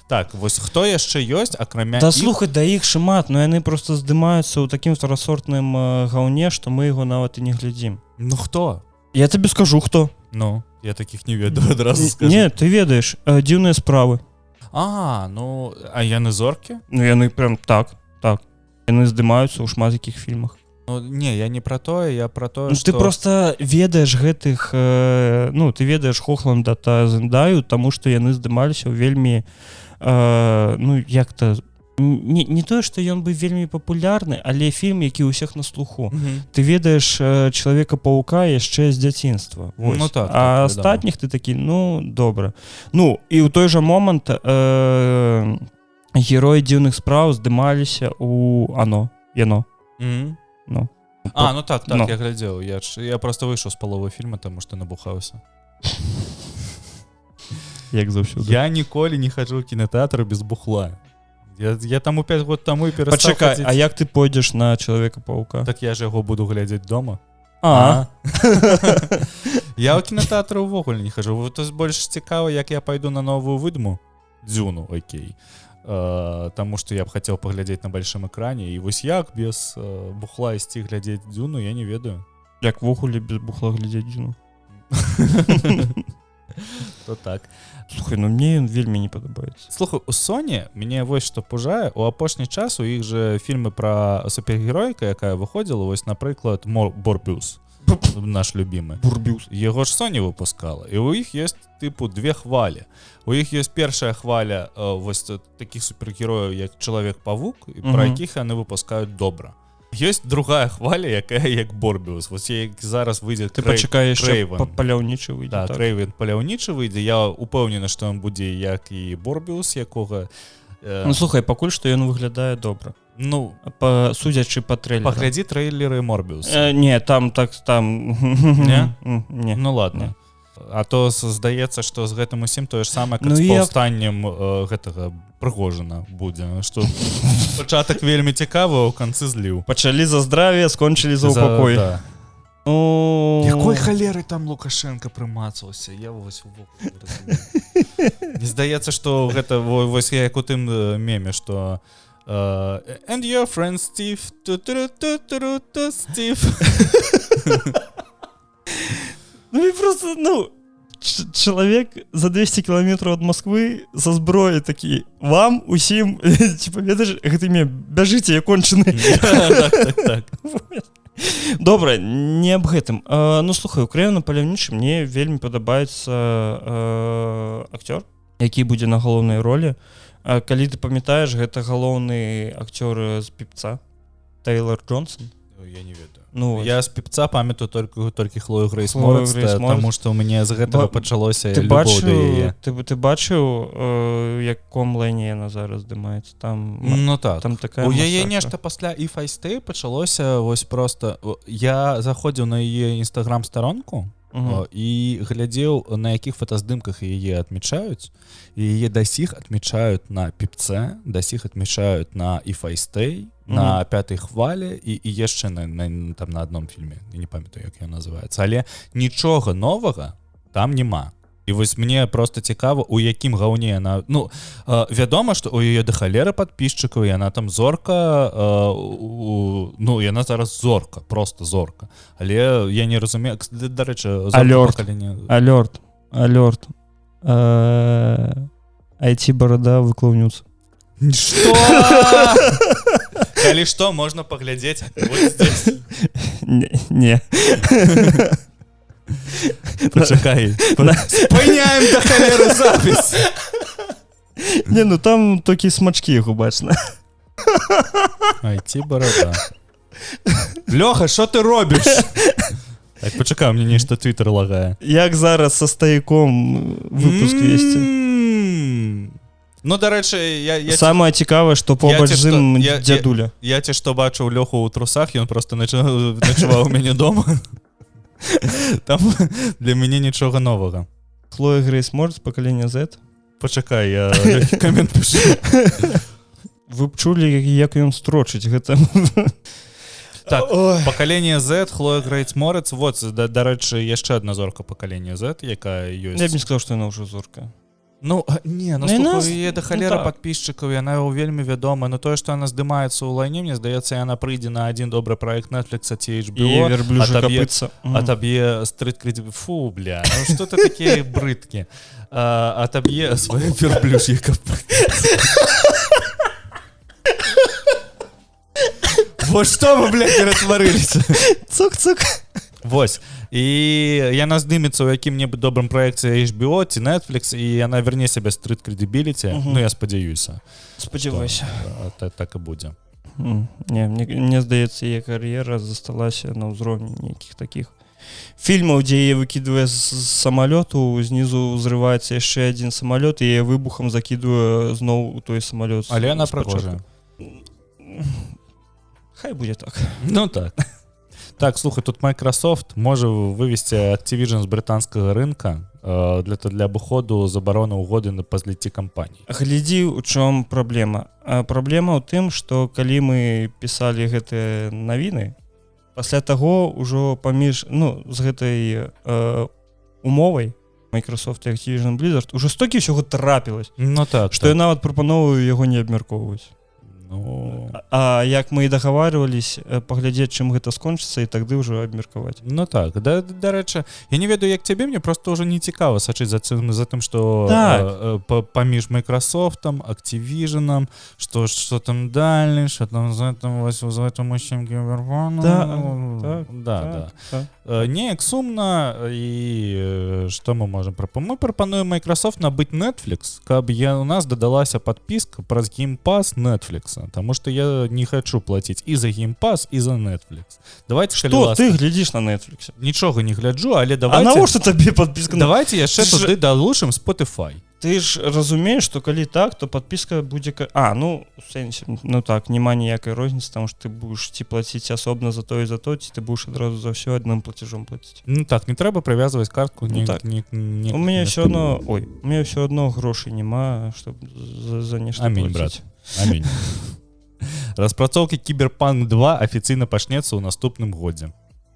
Так, вось хто яшчэ ёсць, акрамя да слухай, да іх шмат, но яны просто здымаюцца ў такім вторасортным гаўне, што мы яго нават і не глядзім. Ну хто? Я табе скажу, хто. Ну, я такіх не ведаю, адразу скажу. Не, ты ведаеш, дзіўныя справы. А яны зоркі? Ну яны прям так. Яны здымаюцца ў шмат якіх фільмах. Ну, не, я не про тое, я про тое, ну, што... Ты просто ведаеш гэтых... Ну, ты ведаеш Холланда та Зендаю, таму што яны здымаліся ў вельмі... Ну, як-то... Не тое, што ён быў вельмі папулярны, але фільм, які ўсіх на слуху. Ты ведаеш Чалавека-павука яшчэ з дзяцінства. Ну, так, а астатніх ты такі, ну, добра. Ну, і ў той жа момант героі дзіўных спраў здымаліся ў Яно. Ну. Ну так, я глядзеў. Я просто выйшаў з паловы фільма, таму што набухаўся. Як заўсёды. Я ніколі не хаджу ў кінотэатр без бухла. Я таму 5 год таму і перастаў хадзіць. Пачакай, а як ты пойдзеш на Чалавека-павука? Так я ж яго буду глядзець дома. Я ў кінотэатры ўвогуле не хаджу. То больш цікава, як я пайду на новую выдму. Дзюну, окей. Таму што я б хацеў паглядзець на большом экране, і вось як без бухла ісці глядзець Дзюну, я не ведаю. Як вогуле без бухла глядзець Дзюну? То так. Слухай, ну мне ён вельмі не падабаецца. Слухай, у Sony мяне вось што пужае, у апошні час у іх жа фільмы пра супергероіка, якая выходзіла, вось, напрыклад, Морбіус. Наш любимый. Бурбюс. Его ж Sony выпускала. И у іх есть типу две хвалі. У іх есть першая хваля вось таких супергерояў, як Чалавек-павук, про якіх яны выпускаюць добра. Ёсць другая хваля, якая як Борбіус. Вось як зараз выйдзе Ты пачакаеш, яшчэ паляўнічы выйдзе. Да, Крэйвен паляўнічы выйдзе. Я упэўнены, што ён будзе як і Борбіус, якога... Ну, слухай, пакуль што ён выглядае добра. Ну, судзячы па трэйлерам. Паглядзі трэйлеры Морбіуса. Не, там... Не? Не. Ну, ладно. А то здаецца, што з гэтым усім тое ж самае, як з паўстаннем гэтага Прыгожина будзе. Што пачатак вельмі цікавы, а ў канцы зліў. Пачалі за здравие, скончылі за упакой. Якой халеры там Лукашенко прымацаўся? Я вось увогуле разумею. Не здаецца, што гэта вось як у тым меме, што and your friend Steve. Steve. Ну и просто, человек за 200 километров от Москвы со зброей такі, вам усім, типа, ведаеш, гэты мем, бяжыце, я кончены. Так. Добра, не аб гэтым. Ну, слухай, у Крэю на паляўнічы мне вельмі падабаецца акцёр, які будзе на галоўнай ролі. Калі ты памятаеш, гэта галоўны акцёр з «Піпца», Тэйлор Джонсон. Я не ведаю. Ну, я з «Піпца» памятаю толькі Хлою Грэйс Морец, таму што ў мяне з гэтага пачалося любоў да яе. Ты бачыў, яком лайне яна зараз здымаецца? Там, ну так. Там такая у яе нешта пасля «If I Stay» пачалося вось проста. Я заходзіў на яе інстаграм-старонку і глядзеў, на якіх фотаздымках яе адмічаюць. І яе дасіх адмічаюць на «Піпце», дасіх адмічаюць на «If I Stay», на «Пятай хвалі» і яшчэ там на адном фільме. Я не памятаю, як ён называецца. Але нічога новага там няма. І вось мне просто цікава, у якім гаўне яна... Ну, вядома, што у яе да халеры падпісчыкаў, яна там зорка, ну, яна зараз зорка, просто зорка. Але я не разумею... Дарэчы, Алёрт. IT-барада выклаўнюцца. Што? Калі што, можна паглядзець вот здесь. Не. Пачакай. Спыняем да халеры запіс. Не, ну там толькі смачкі яго бачна. IT-барада. Лёха, што ты робіш? Так, пачакай, мне нешта Твиттер лагае. Як зараз са стаяком выпуск весці? Ну, дарэчы, самае цікавае, што побач з ім дзядуля. Я ці што бачыў Лёху ў трусах, ён проста начуваў у мяне дома. Там для мяне нічога новага. Хлоя Грэйс Морец, пакаленне Z. Пачакай, я камент пішу. Вы б чулі, як ён строчыць гэта. Так, пакаленне Z, Хлоя Грэйс Морец. Вот, дарэчы, яшчэ адна зорка пакалення Z, якая ёсць. Я б не сказаў, што яна ўжо зорка. Ну, не, ну, слухай, яе да халера падпісчыкаў, яна вельмі вядомая, но тое, што яна здымаецца ў лайне, мне здаецца, яна прыйдзе на адзін добры праект Netflix ці HBO, атаб'е стрыт-кредит... Фу, бля, ну што ты такія брыдкі? Атаб'е свае верблюж'е капыцы. Вот што вы, бля, ператварыліся? Цук-цук. Вось. І яна здымецца ў якім-небудзь добрым праекце HBO ці Netflix, і яна верне сябе стрит кредибіліці. Ну, я спадзяюся. Спадзявайся. Так і будзе. Не, мне здаецца, яе кар'ера засталася на ўзроўні нейкіх такіх фільмаў, дзе яе выкідвае з самалёту, знізу ўзрываецца яшчэ адзін самалёт, і яе выбухам закідвае зноў у той самалёт. Але яна прыгожая. Хай будзе так. Ну так. Так, слухай, тут Microsoft можа вывесці Activision з брытанскага рынка для абыходу забароны ўгоды па зліцці кампаній. Глядзі, у чым праблема. Праблема ў тым, што калі мы пісалі гэтыя навіны, пасля таго ўжо паміж, ну, з гэтай умовай Microsoft і Activision Blizzard ўжо столькі ўсяго трапілася, ну, так, што я нават прапановую яго не абмяркоўваць. А як мы і дагаварвались, паглядзець, чым гэта скончыцца, і тады ўжо абмеркаваць. Ну так, дарэчы, я не ведаю, як цябе, мне просто ўжо не цікава сачыць за тым, што паміж Microsoft'ам, Activision'ам, што там далі, што там за гэтым усім Кіберпанку. Да. Неяк сумна, і што мы можам прапануем? Мы прапануем Microsoft набыць Netflix, каб у нас дадалася падпіска праз Game Pass Netflix. Потому что я не хочу платить и за Game Pass, и за Netflix. Давайте, что ты глядишь на Netflix? Ничего не гляджу, але давайте... А навошта тебе подписка? Давайте яшчэ туды далучым Spotify. Ты ж разумееш, што калі так, то подпіска будзе... ну, в сэнсе, ну так, няма ніякай розніцы, таму што ты будеш ці плаціць асобна за то і за то, ці ты будеш адразу за ўсё адным платежом плаціць. Ну так, не трэба прывязваць картку. Ну, так. У мяне ўсё адно грошай няма, чтоб за нешта плаціць. Амінь, брат. Амінь. Распрацоўкі Кіберпанк 2 афіцыйна пачнецца ў наступным годзе.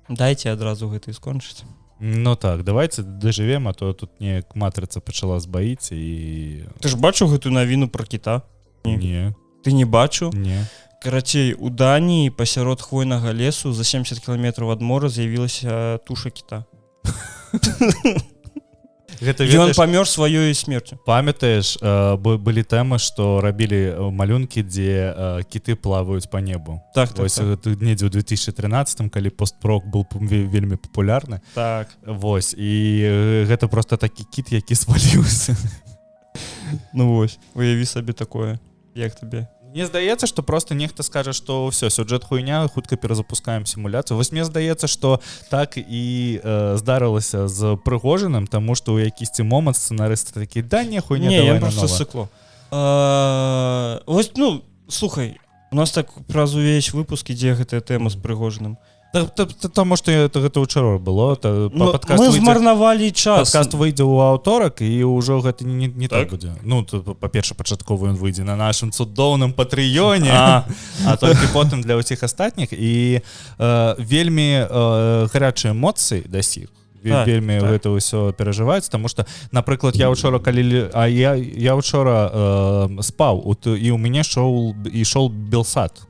Дайце адразу гэта і скончыць. Ну так, давайте доживем, а то тут неяк матрыца пачала збаіць і... Ты ж бачыў гэтую навіну пра кіта? Не. Ты не бачыў? Не. Карацей, у Даніі пасярод хвойнага лесу за 70 кіламетраў ад мора з'явілася туша кіта. Ён памёр сваёй смерцю. Памятаеш, былі тэмы, што рабілі малюнкі, дзе кіты плаваюць па небу. Так. Недзе ў 2013, калі постпрок был вельмі папулярны. Так. Вось, і гэта проста такі кіт, які сваліўся. Ну вось, уяві сабе такое. Як табе? Мне здаецца, што просто нехта скажа, што ўсё, сюжэт хуйня, хутка перазапускаем сімуляцыю. Вось мне здаецца, што так і здарылася з Прыгожыным, таму што ў якісьці момант сцэнарысты такі, да не, хуйня, давай нанова. Не, я просто сыкло. Вось, ну, слухай, у нас так праз увесь выпуск ідзе гэтая тэма з Прыгожыным. Таму што гэта ўчора было. Мы змарнавалі час. Падкаст выйдзе ў аўторак, і ўжо гэта не так будзе. Ну, па-перша, пачатковы ён выйдзе на нашым цудоўным Патрыёне, а толькі потым для ўсіх астатніх. І вельмі гарячыя эмоцыі дасіх. Вельмі гэта ўсё перажываюць, таму што, напрыклад, я ўчора спаў, і ў мяне ішоў Белсат,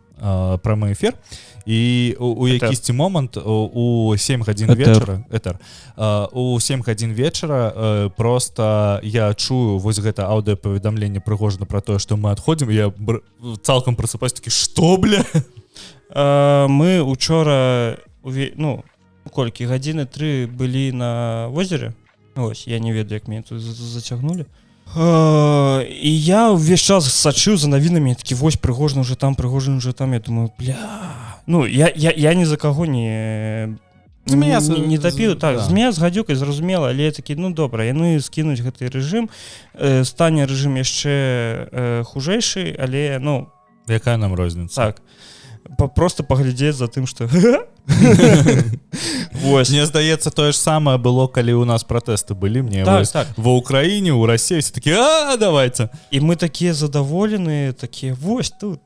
прамы эфір. І у якісьці момант у 7 гадзін вечара у 7 гадзін вечара просто я чую вось гэта аўдыапаведамленне Прыгожана пра тое, што мы адходзім, я цалкам прасыпаюсь такі, што, бля? Мы учора, ну, колькі, гадзіны 3 былі на возеры. Ось, я не ведаю, як мяне тут зацягнулі. І я ўвесь час сачыў за навінамі, такі, вось, Прыгожаны уже там, я думаю, бля... Ну, я ні за каго не тапіў. Так, змея з гадзюкай, зразумела, але я такі, ну, добра, яны скінуць гэты рэжым, стане рэжым яшчэ хужэйшы, але, ну... Якая нам розніца? Так. Просто паглядзець за тым, што... Мне здаецца, тое ж самае было, калі ў нас пратэсты былі. Мне ва Ўкраіне, ў Расіі все такі, давайте. І мы такія задаволеныя, такія, вось, тут.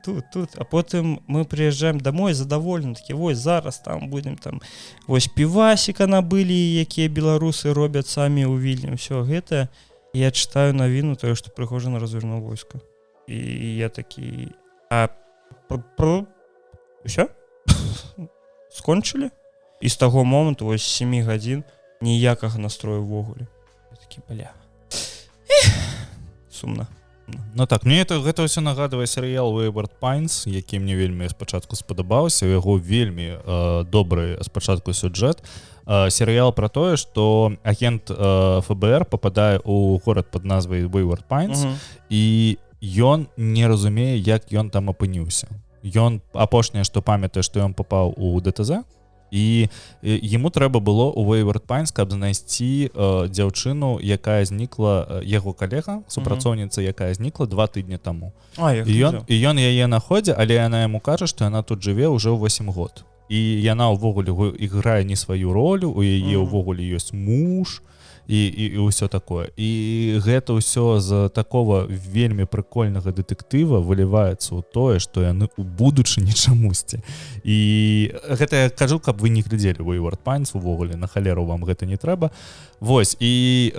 А потым мы прыязджаем домой задаволены, такія, вось, зараз там будем там, вось, півасіка набылі, якія беларусы робяць самі ў Вільні, ўсё гэта. Я чытаю навіну, тое, што Прыгожан развернуў войска. І я такі, ўсё? Скончылі? І з таго моманту, вось, 7 гадзін, ніякага настрою ўвогуле. Я такі, бля. Сумна. Ну так, мне гэта ўсё нагадвае серыял Wayward Pines, які мне вельмі спачатку спадабаўся, у яго вельмі добры спачатку сюжэт. Серыял пра тое, што агент ФБР пападае ў горад пад назвай Wayward Pines, і ён не разумее, як ён там апыніўся. Ён апошняе, што памятае, што ён папаў у ДТЗ, і яму трэба было ў Wayward Pines, каб знайсці дзяўчыну, якая знікла, яго калега, супрацоўніца, якая знікла 2 тыдні таму. І ён яе находзе, але яна яму кажа, што яна тут жыве ўжо 8 год. І яна ўвогуле іграе не сваю ролю, у яе ўвогуле ёсць муж, і ўсё такое. І гэта ўсё з такого вельмі прыкольнага дэтэктыва выліваецца ў тое, што яны ў будучыні чамусьці. І гэта я кажу, каб вы не глядзелі Wayward Pines увогуле, на халеру вам гэта не трэба. Вось, і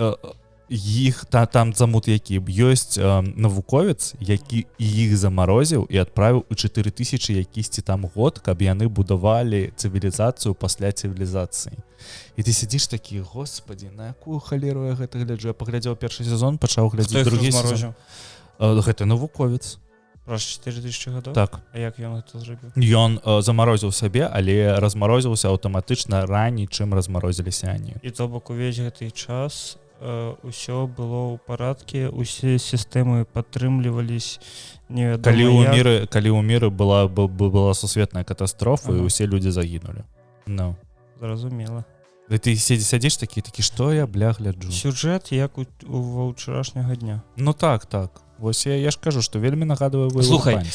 іх там замут які ёсць навуковец, які іх замарозіў і адправіў у 4000 якісьці там год, каб яны будавалі цывілізацыю пасля цывілізацыі. І ты сядзіш такі, господі, на якую халеру я гэта гляджу? Я паглядзеў першы сезон, пачаў глядзець другі сезон. Гэта навуковец. Праз 4000 гадоў? Так. А як ён гэта зрабіў? Ён замарозіў сябе, але размарозіўся аўтаматычна раней, чым размарозіліся яны. І то бок увесь гэты час усё было ў парадке, усе сістэмы падтрымлівались невядома як. Калі ў міры была сусветная катастрофа, і ўсе людзі загінулі. Ну. Зразумела. Ты сядзіш такі, што я, бля, гляджу? Сюжэт як ва ўчарашняга дня. Ну так. Вось я ж кажу, што вельмі нагадваю Wayward Pines. Слухай,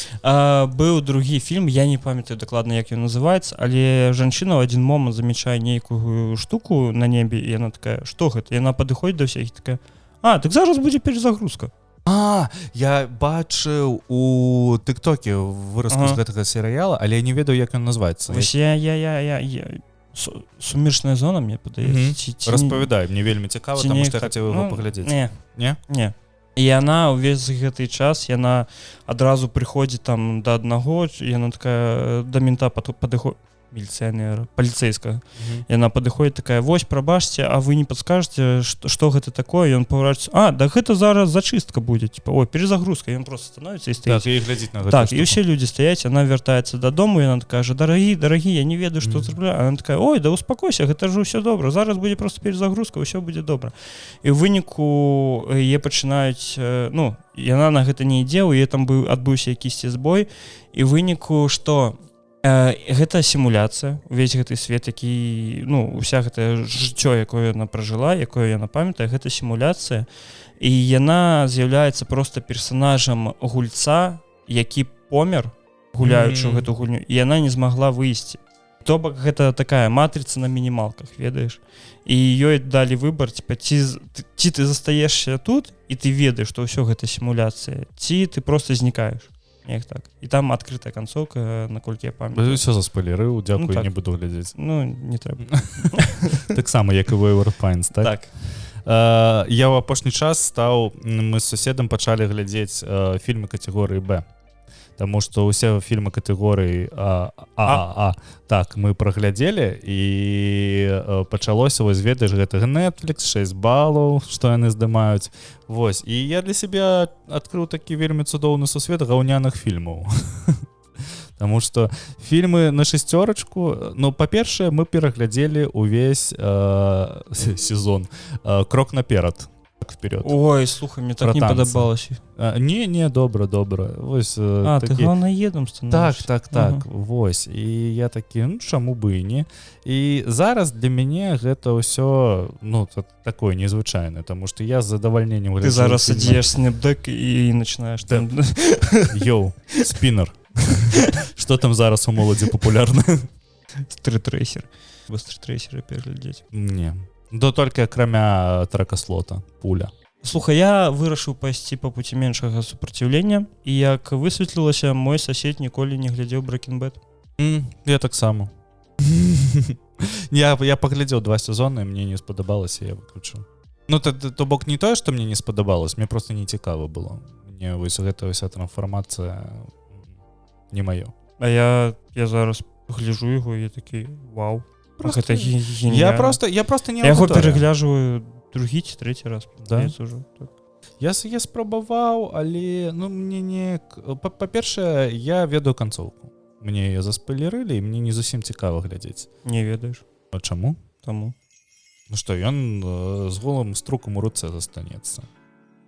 быў другі фільм, я не памятаю дакладна, як ён называецца, але жанчына ў адзін момант замечае нейкую штуку на небе, і яна такая, што гэта? Яна падыходзіць да ўсіх і такая, так зараз будзе перезагрузка. Я бачыў у тыктоке выразку з гэтага серыяла, але я не ведаю, як ён называецца. Вось сумеречная зона, мне падаецца. Распавядай, мне вельмі цікава, таму што я хацеў яго паглядзець. Не. І яна ўвесь гэты час, яна адразу прыходзіць там да аднаго, яна такая да мента падыходзіць. міліцыянера, паліцейскага. Яна падыходзіць такая: вось, прабачце, а вы не падскажаце, што гэта такое? Ён паварачаецца: а, да гэта зараз зачыстка будзе, типа, ой, перезагрузка. Ён просто становіцца і стаіць. Так, і глядзіць на гэта. Так, і ўсе людзі стаяць, яна вяртаецца дадому, і яна кажа: дарагі, я не ведаю, што зрабляю. А яна такая: ой, да успакойся, гэта ж усё добра, зараз будзе просто перезагрузка, ўсё будзе добра. І ў выніку яе пачынаюць, ну, яна на гэта не ідзе, у яе там адбыўся якісьці збой, і ў выніку што гэта сімуляцыя, увесь гэты свет, які, ну, уся гэта жыццё, якое яна пражыла, якое яна памятае, гэта сімуляцыя, і яна з'яўляецца проста персанажам гульца, які помер, гуляючы ў гэту гульню, і яна не змагла выйсці. То бок гэта такая матрыца на мінімалках, ведаеш, і ёй далі выбар, типа, ці ты застаешся тут, і ты ведаеш, што ўсё гэта сімуляцыя, ці ты просто знікаеш. Неяк так. І там адкрытая канцоўка, наколькі я памятаю. Усё заспойлерыў, дзякую, так. Не буду глядзець. Ну, не трэба. Таксама, як і Wayward Pines, так? Так. Я ў апошні час мы з суседам пачалі глядзець фільмы катэгорыі Б. Таму што ўсе фільмы катэгорыі так, мы праглядзелі, і пачалося, вось, ведаеш, гэтага Netflix, 6 балаў, што яны здымаюць. Вось, і я для сябе адкрыў такі вельмі цудоўны сусвет гаўняных фільмаў. Таму што фільмы на 6, ну, па-першае, мы пераглядзелі ўвесь сезон «Крок наперад». Вперед. Ой, слухай, мне так не падабалася. Не, добра. Вось, такі... ты галаўнаедам становішся. Так, вось. І я такі, ну, чаму бы і не. І зараз для мяне гэта ўсё, ну, такое незвычайнае, таму што я з задавальненнем гляджу. Ты зараз садзіеш снэпдэк і начинаеш там... Йоу, спіннер. Што там зараз у моладзі папулярна? Стрит-рейсер. Вы стрит-рейсеры пераглядзець? Не. Да толькі акрамя тракаслота, пуля. Слухай, я вырашыў пайсці па пуці меншага супраціўлення, і як высветлілася, мой сосед ніколі не глядзеў Breaking Bad. Я таксама. Я паглядзеў 2 сезоны, мне не спадабалася, я выключыў. Ну, то бок не тое, што мне не спадабалось, мне просто не цікава было. Мне вось гэта ўся трансфармацыя не маё. А я зараз гляджу яго, і я такі: вау. Просто... Гэта геніальна. Я просто не я яго перагляджваю другі ці трэці раз. Да? Уже. Так. Я спрабаваў, але, ну, мне не... Па-першае, я ведаю канцоўку. Мне яе заспойлерылі, і мне не зусім цікава глядзець. Не ведаеш. А чаму? Таму. Ну што, ён з голым струкам у руцэ застанецца.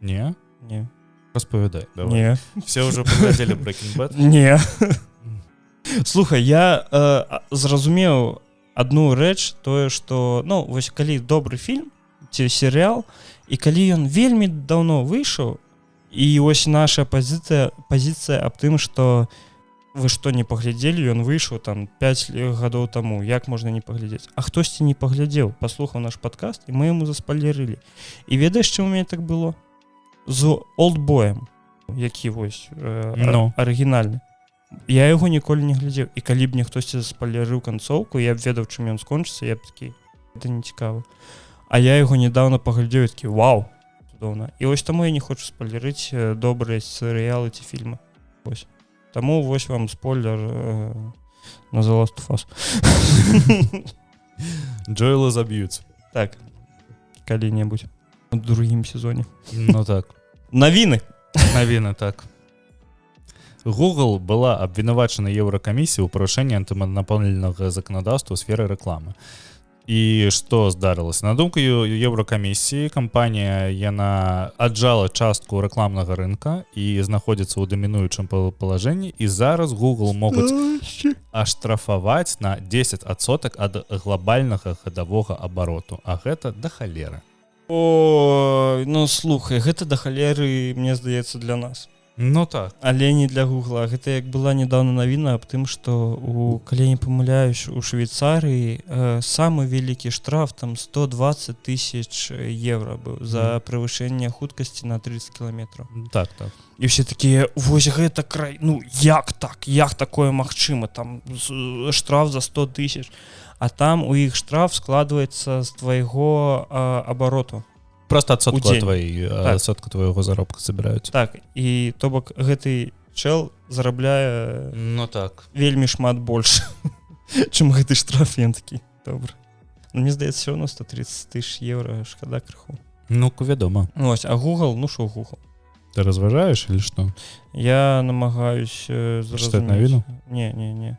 Не? Не. Распавядай, давай. Не. Все ўжо паглядзелі Breaking Bad? Не. Слухай, я зразумеў адну рэч, тое, што, ну, вось калі добры фільм ці серыял, і калі ён вельмі даўно выйшаў, і вось наша пазіцыя аб тым, што вы што не паглядзелі, ён выйшаў там 5 гадоў таму, як можна не паглядзець? А хтосьці не паглядзеў, паслухаў наш падкаст, і мы яму заспойлерылі. І ведаеш, чым у мяне так было? З Олдбоем, які вось арыгінальны. Я яго ніколі не глядзеў, і калі б мне хтосьці заспойлерыў канцоўку, я б ведаў, чым ён скончыцца, я б такі: это не цікава. А я яго нядаўна паглядзеў, такі: вау, цудоўна. І вось таму я не хочу спойлерыць добрыя серыялы ці фільмы. Вось. Таму вось вам спойлер на The Last of Us. Джоэла заб'юць. Так, калі-небудзь у другім сезоне. Ну так. Навіны, так. Google была абвінавачана Еўракамісіяй у парушэнні антыманапольнага заканадаўства ў сферы рэкламы. І што здарылася? На думку Еўракамісіі, кампанія яна аджала частку рэкламнага рынка і знаходзіцца ў дамінуючым палажэнні, і зараз Google могуць аштрафаваць на 10% ад глобальнага гадавога абароту, а гэта да халеры. О, ну слухай, гэта да халеры, мне здаецца, для нас. Ну так. Але не для Гугла. Гэта як была нядаўна навіна аб тым, што калі не памыляюсь, у Швейцарыі самы вялікі штраф там 120 000 евро быў за превышэнне хуткасці на 30 кіламетраў. Так. І ўсе такія: вось гэта край, ну як так? Як такое магчыма? Там штраф за 100 000. А там у іх штраф складваецца з твайго абароту. Просто адсотку твайго заробка забіраюць. Так, і то бок гэты чэл зарабляе ну так вельмі шмат больш. чым гэты штраф, ён такі, добра. Мне здаецца, все равно 130 000 евро, шкада крыху. Ну, вядома. Ось, а Google, ну що Google? Ты разважаешь или что? Я намагаюсь зразумець. Читать навіну? Не.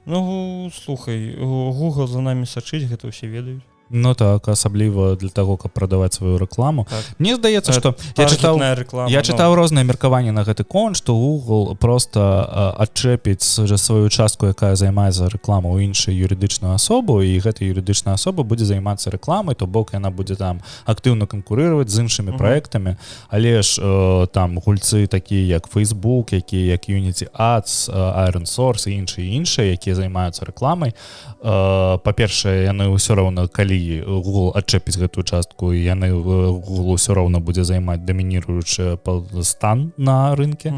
Ну, слухай, Google за намі сачыць, гэта ўсе ведаюць. Ну так, асабліва для таго, каб прадаваць сваю рэкламу. Так. Мне здаецца, што я чытаў розныя меркаванні на гэты конт, што Google проста адчэпіць сваю частку, якая займаецца рэкламу ў іншую юрыдычную асобу, і гэта юрыдычная асоба будзе займацца рэкламай, то бок яна будзе там актыўна канкурыраваць з іншымі праектамі, але ж там гульцы такія як Facebook, якія як Unity Ads, Iron Source і іншыя, якія займаюцца рэкламай. Па-першае, яны ўсё роўна, калі Google адчэпіць гэтую частку, яны Google ўсё роўна будзе займаць дамініруючы стан на рынке.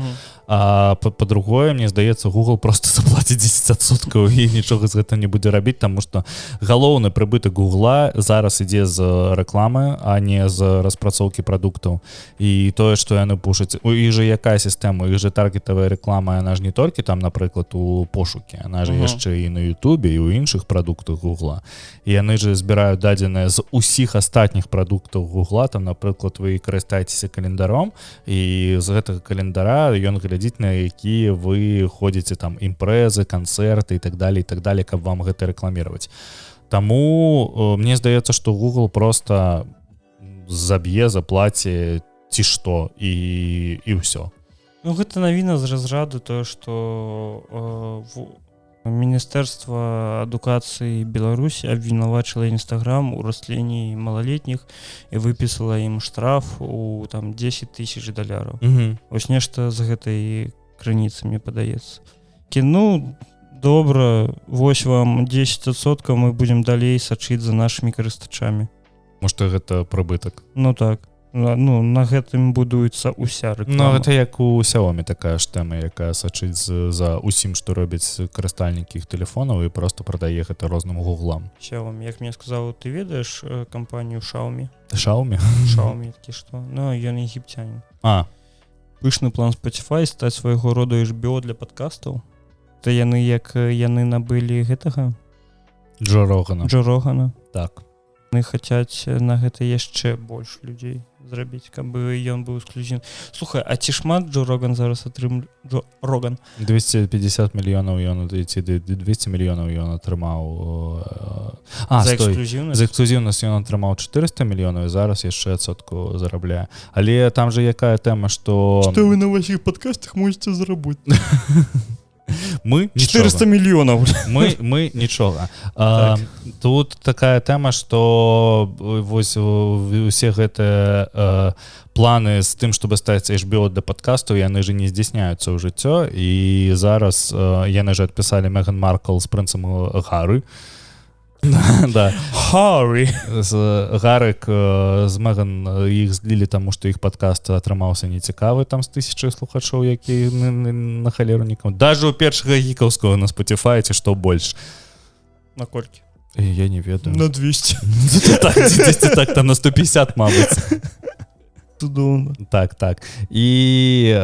А па-другое, мне здаецца, Google просто заплаціць 10% і нічога з гэта не будзе рабіць, таму што галоўны прыбытак Google зараз ідзе з рэкламы, а не з распрацоўкі прадуктаў. І тое, што яны пушаць, у іх жа якая сістэма, у іх жа таргетавая рэклама, яна ж не толькі там, напрыклад, у пошукі, яна ж яшчэ і на YouTube, і ў іншых прадуктах Google. І яны ж збіраюць дадзеныя з усіх астатніх прадуктаў Google, там, напрыклад, вы карыстаецеся календаром, і з гэтага календара ён глядзіць, на якія вы ходзіце там імпрэзы, канцэрты і так далее, каб вам гэта рэкламіраваць. Таму мне здаецца, што Google просто заб'е, заплаці ці што і ўсё. Ну гэта навіна з разраду тое, што Міністэрства адукацыі Беларусі абвінавачыла Instagram у растлені малалетніх і выпісала ім штраф у там $10 000. Вось нешта з гэтай крыніцы, мне падаецца. Ну, добра, вось вам 10%, мы будзем далей сачыць за нашымі карыстачамі. Можа, гэта прыбытак? Ну так. Ну, на гэтым будуецца ўся рэклама. Ну, гэта як у Xiaomi такая ж тэма, якая сачыць за усім, што робяць карыстальнікі іх тэлефонаў і просто прадае гэта розным гуглам. Xiaomi, як мне сказаў, ты ведаеш кампанію Xiaomi? Xiaomi? Xiaomi, такі што? Ну, ён егіпцянін. Пышны план Spotify стаць свайго роду HBO для падкастаў. То яны, як яны набылі гэтага? Джо Рогана. Так. Яны хацяць на гэта яшчэ больш людзей зрабіць, каб ён быў эксклюзівны. Слухай, а ці шмат Джо Роган зараз атрымаў? Джо Роган. 250 мільёнаў ён, 200 мільёнаў ён атрымаў. За эксклюзіўнасць? За эксклюзіўнасць ён атрымаў 400 мільёнаў і зараз яшчэ адсотку зарабляе. Але там же якая тэма, што... Што вы на ваших подкастах можете заработать? Мы 400 мільёнаў. Мы нічога. Тут такая тэма, што вось усе гэтыя планы з тым, чтобы стаць HBO для падкасту, яны же не здзяйсняюцца ў жыццё, і зараз яны же адпісалі Меган Маркл з прынцам Гары. Да. Гаррі. Гарык з Меган іх злілі, таму што іх падкаст атрымаўся нецікавы там з 1000 слухачоў, які на халеру нікому. Даже у першага гікаўскага на Spotify ці што больш. На колькі? Я не ведаю. На 200. Так, там на 150, мабыць. Цудоўна. Так. І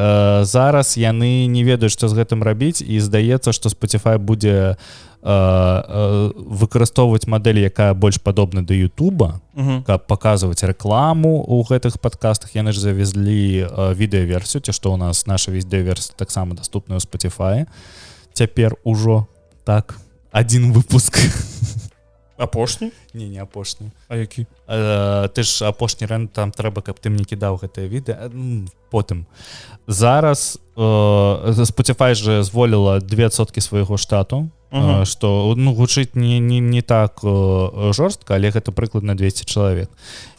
зараз яны не ведаюць, што з гэтым рабіць, і здаецца, што Spotify будзе выкарыстоўваць мадэль, якая больш падобна да Ютуба, каб паказваць рэкламу ў гэтых падкастах. Яны ж завезлі відэаверсію, ці што ў нас наша відэаверсія таксама даступная ў Spotify. Цяпер ужо так, один выпуск. Апошні? Не апошні. А які? Ты ж апошні рэнд, там трэба, каб ты мне кідаў гэтае відэа. Потым. Зараз Spotify же зволіла 2% свайго штату, што гучыць не так жорстка, але гэта прыкладна 200 чалавек.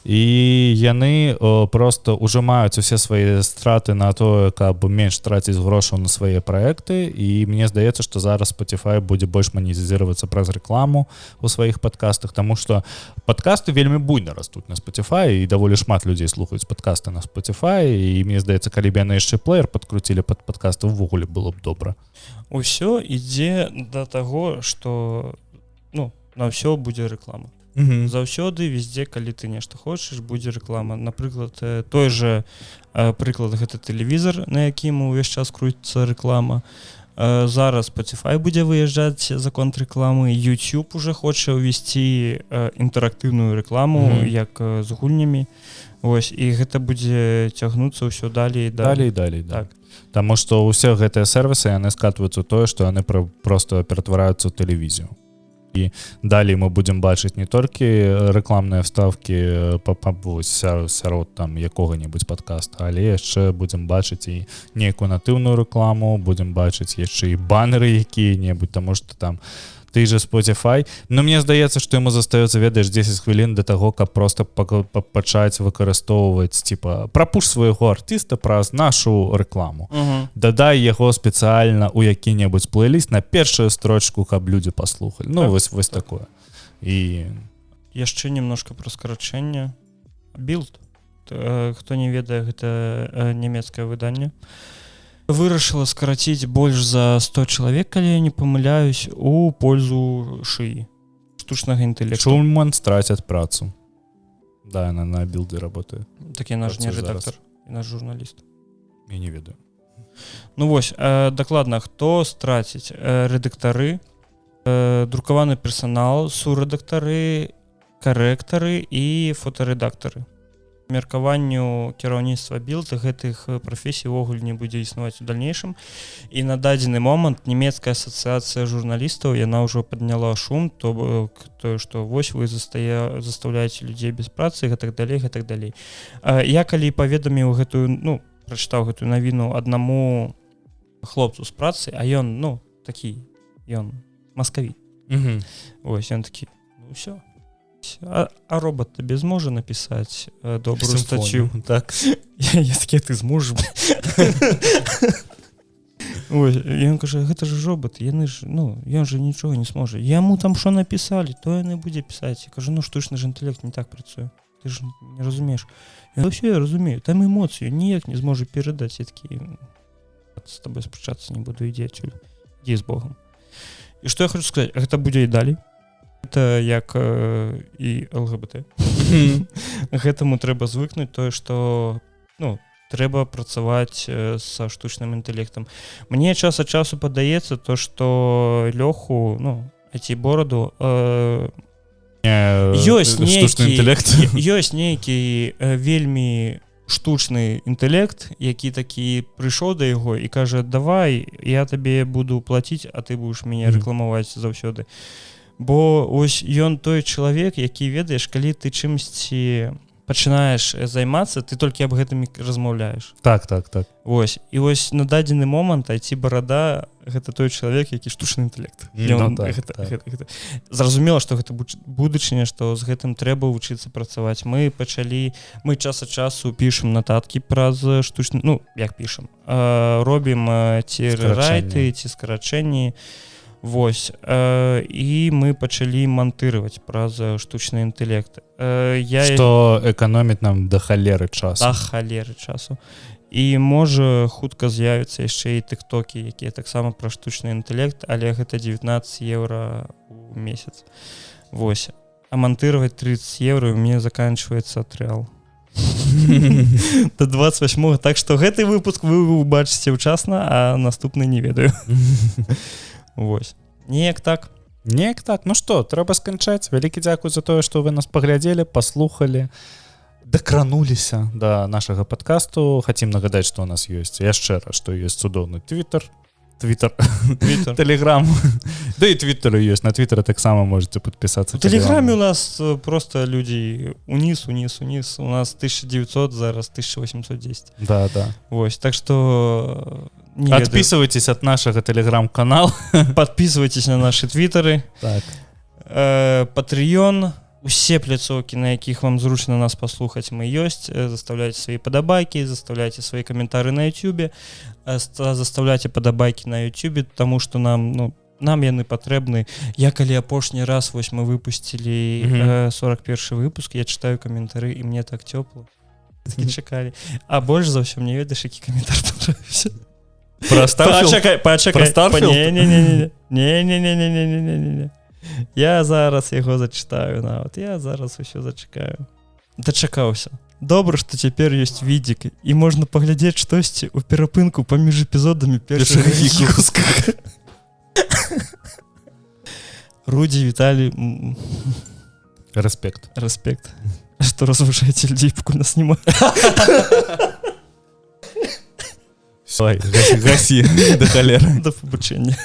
І яны просто ужимаюць усе свае страты на тое, каб менш траціць грошаў на свае праекты, і мне здаецца, што зараз Spotify будзе больш манетызироваться праз рэкламу у сваіх падкастах, таму што падкасты вельмі буйна растуць на Spotify, і даволі шмат людзей слухаюць падкасты на Spotify, і мне здаецца, калі б яны яшчэ плеер падкруцілі пад падкасты, увогуле было б добра. Усё ідзе да таго, што на ўсё будзе рэклама. Заўсёды, везде, калі ты нешта хочаш, будзе рэклама. Напрыклад, той же прыклад, гэта тэлевізор, на якім увесь час круціцца рэклама. Зараз Spotify будзе выязджаць за конт рэкламы, YouTube уже хоча ўвесці інтэрактыўную рэкламу, як з гульнямі. Вось, і гэта будзе цягнуцца ўсё далей. Так. Таму што ўсе гэтыя сервісы, яны скатваюцца ў тое, што яны проста ператвараюцца ў тэлевізію. І далей мы будзем бачыць не толькі рэкламныя вставкі сярод там якога-небудзь падкаста, але яшчэ будзем бачыць і нейкую натыўную рэкламу, будзем бачыць яшчэ і баннеры якія-небудзь, таму што там ты же Spotify. Но мне здаецца, што яму застаецца, ведаеш, 10 хвілін да таго, каб проста пачаць выкарыстоўваць, типа, прапуш свайго артыста праз нашу рэкламу. Дадай яго спецыяльна ў які-небудзь плейліст на першую строчку, каб людзі паслухалі. Ну, вось такое. І яшчэ немножко пра скарачэнне. Bild. Хто не ведае, гэта нямецкае выданне. Вырашыла скараціць больш за 100 чалавек, калі я не памыляюсь, у пользу шыі, штучнага інтэлекту. Шуман страцяць працу. Да, яна на Билде работае. Так я наш не редактор, і наш журналіст. Я не ведаю. Ну вось, дакладна, хто страціць? Рэдактары, друкаваны персанал, сурэдактары, карэктары і фотарэдактары. Меркаванню кіраўніцтва Bild гэтых прафесій увогуле не будзе існаваць у дальнейшым. І на дадзены момант нямецкая асацыяцыя журналістаў, яна ўжо падняла шум, тое, што вось вы застаўляеце людзей без працы, гэтак далей. Я калі паведаміў гэтую, прачытаў гэтую навіну аднаму хлопцу з працы, а ён, ён маскаві. Вось, ён такі, ўсё. А робот табе зможа напісаць добрую статью? Так. Я такі, ты зможаш? Ён кажа, гэта ж робот, ён же нічога не зможа. Яму там што напісалі, то яны будзе пісаць. Я кажу, штучны ж інтэлект не так працуе. Ты ж не разумееш. Ўсё я разумею, там эмоцыю ніяк не зможа перадаць. Я такі, з табой спрачацца не буду, ідзі адсюль. Ідзі з Богом. І што я хочу сказаць, гэта будзе і далей. Гэта як і ЛГБТ. Гэтаму трэба звыкнуць тое, што трэба працаваць са штучным інтэлектам. Мне час ад часу падаецца то, што Лёху, ці бороду, ёсць нейкі вельмі штучны інтэлект, які такі прыйшоў да яго і кажа, давай, я табе буду плаціць, а ты будаш мяне рэкламаваць заўсёды. Бо ось ён той чалавек, які ведаеш, калі ты чымсьці пачынаеш займацца, ты толькі аб гэтым размаўляеш. Так. Ось. І ось на дадзены момант ці барада гэта той чалавек, які штучны інтэлект. Зразумела, што гэта будучыня, што з гэтым трэба вучыцца працаваць. Мы час ад часу пішам нататкі праз штучны, як пішам, робім ці рэрайты, ці скарачэнні. Вось, і мы пачалі мантыраваць праз штучны інтэлект. Што эканоміць нам да халеры часу. Да халеры часу. І можа хутка з'явіцца яшчэ і тыктокі, якія таксама пра штучны інтэлект, але гэта 19 евро ў месяц. Вось. А мантыраваць 30 евро у мяне заканчваецца трыал. До 28-го. Так што гэты выпуск вы убачыце ўчасна, а наступны не ведаю. Вось. Неяк так. Ну што, трэба сканчаць. Вялікі дзякуй за тое, што вы нас паглядзелі, паслухалі, дакрануліся да нашага падкасту. Хацім нагадаць, што у нас ёсць яшчэ раз, што ёсць цудоўны Твиттер, Телеграм. Да і Твиттеры ёсць. На Твиттере таксама можете подписаться. В Телеграме у нас просто люди униз. У нас 1900, зараз 1810. Да. Вось, так что... Отписывайтесь от нашего Телеграм-канала. Подписывайтесь на наши Твиттеры. Так. Patreon. Усе пляцоўкі, на якіх вам зручна нас паслухаць, мы ёсць. Заставляйте свае падабайкі, заставляйте свае каментары на YouTube, заставляйте падабайкі на YouTube, таму што нам яны патрэбны. Я калі апошні раз вось мы выпусцілі 41 выпуск, я читаю каментары, і мне так цёпла. Такі чакалі. А больш за ўсё мне ведаеш, які каментар понравіўся. Про Старфілд? Пачакай. Не. Я зараз яго зачитаю нават. Я зараз усё зачакаю. Дачакаўся. Добра, што цяпер ёсць відзік і можна паглядзець штосьці ў перапынку паміж эпізодамі першага гікаўскага. Рудзі, Віталій, Респект. Што разважаеце людзей, пакуль нас няма. Гаси, да халеры. Да пабачэння.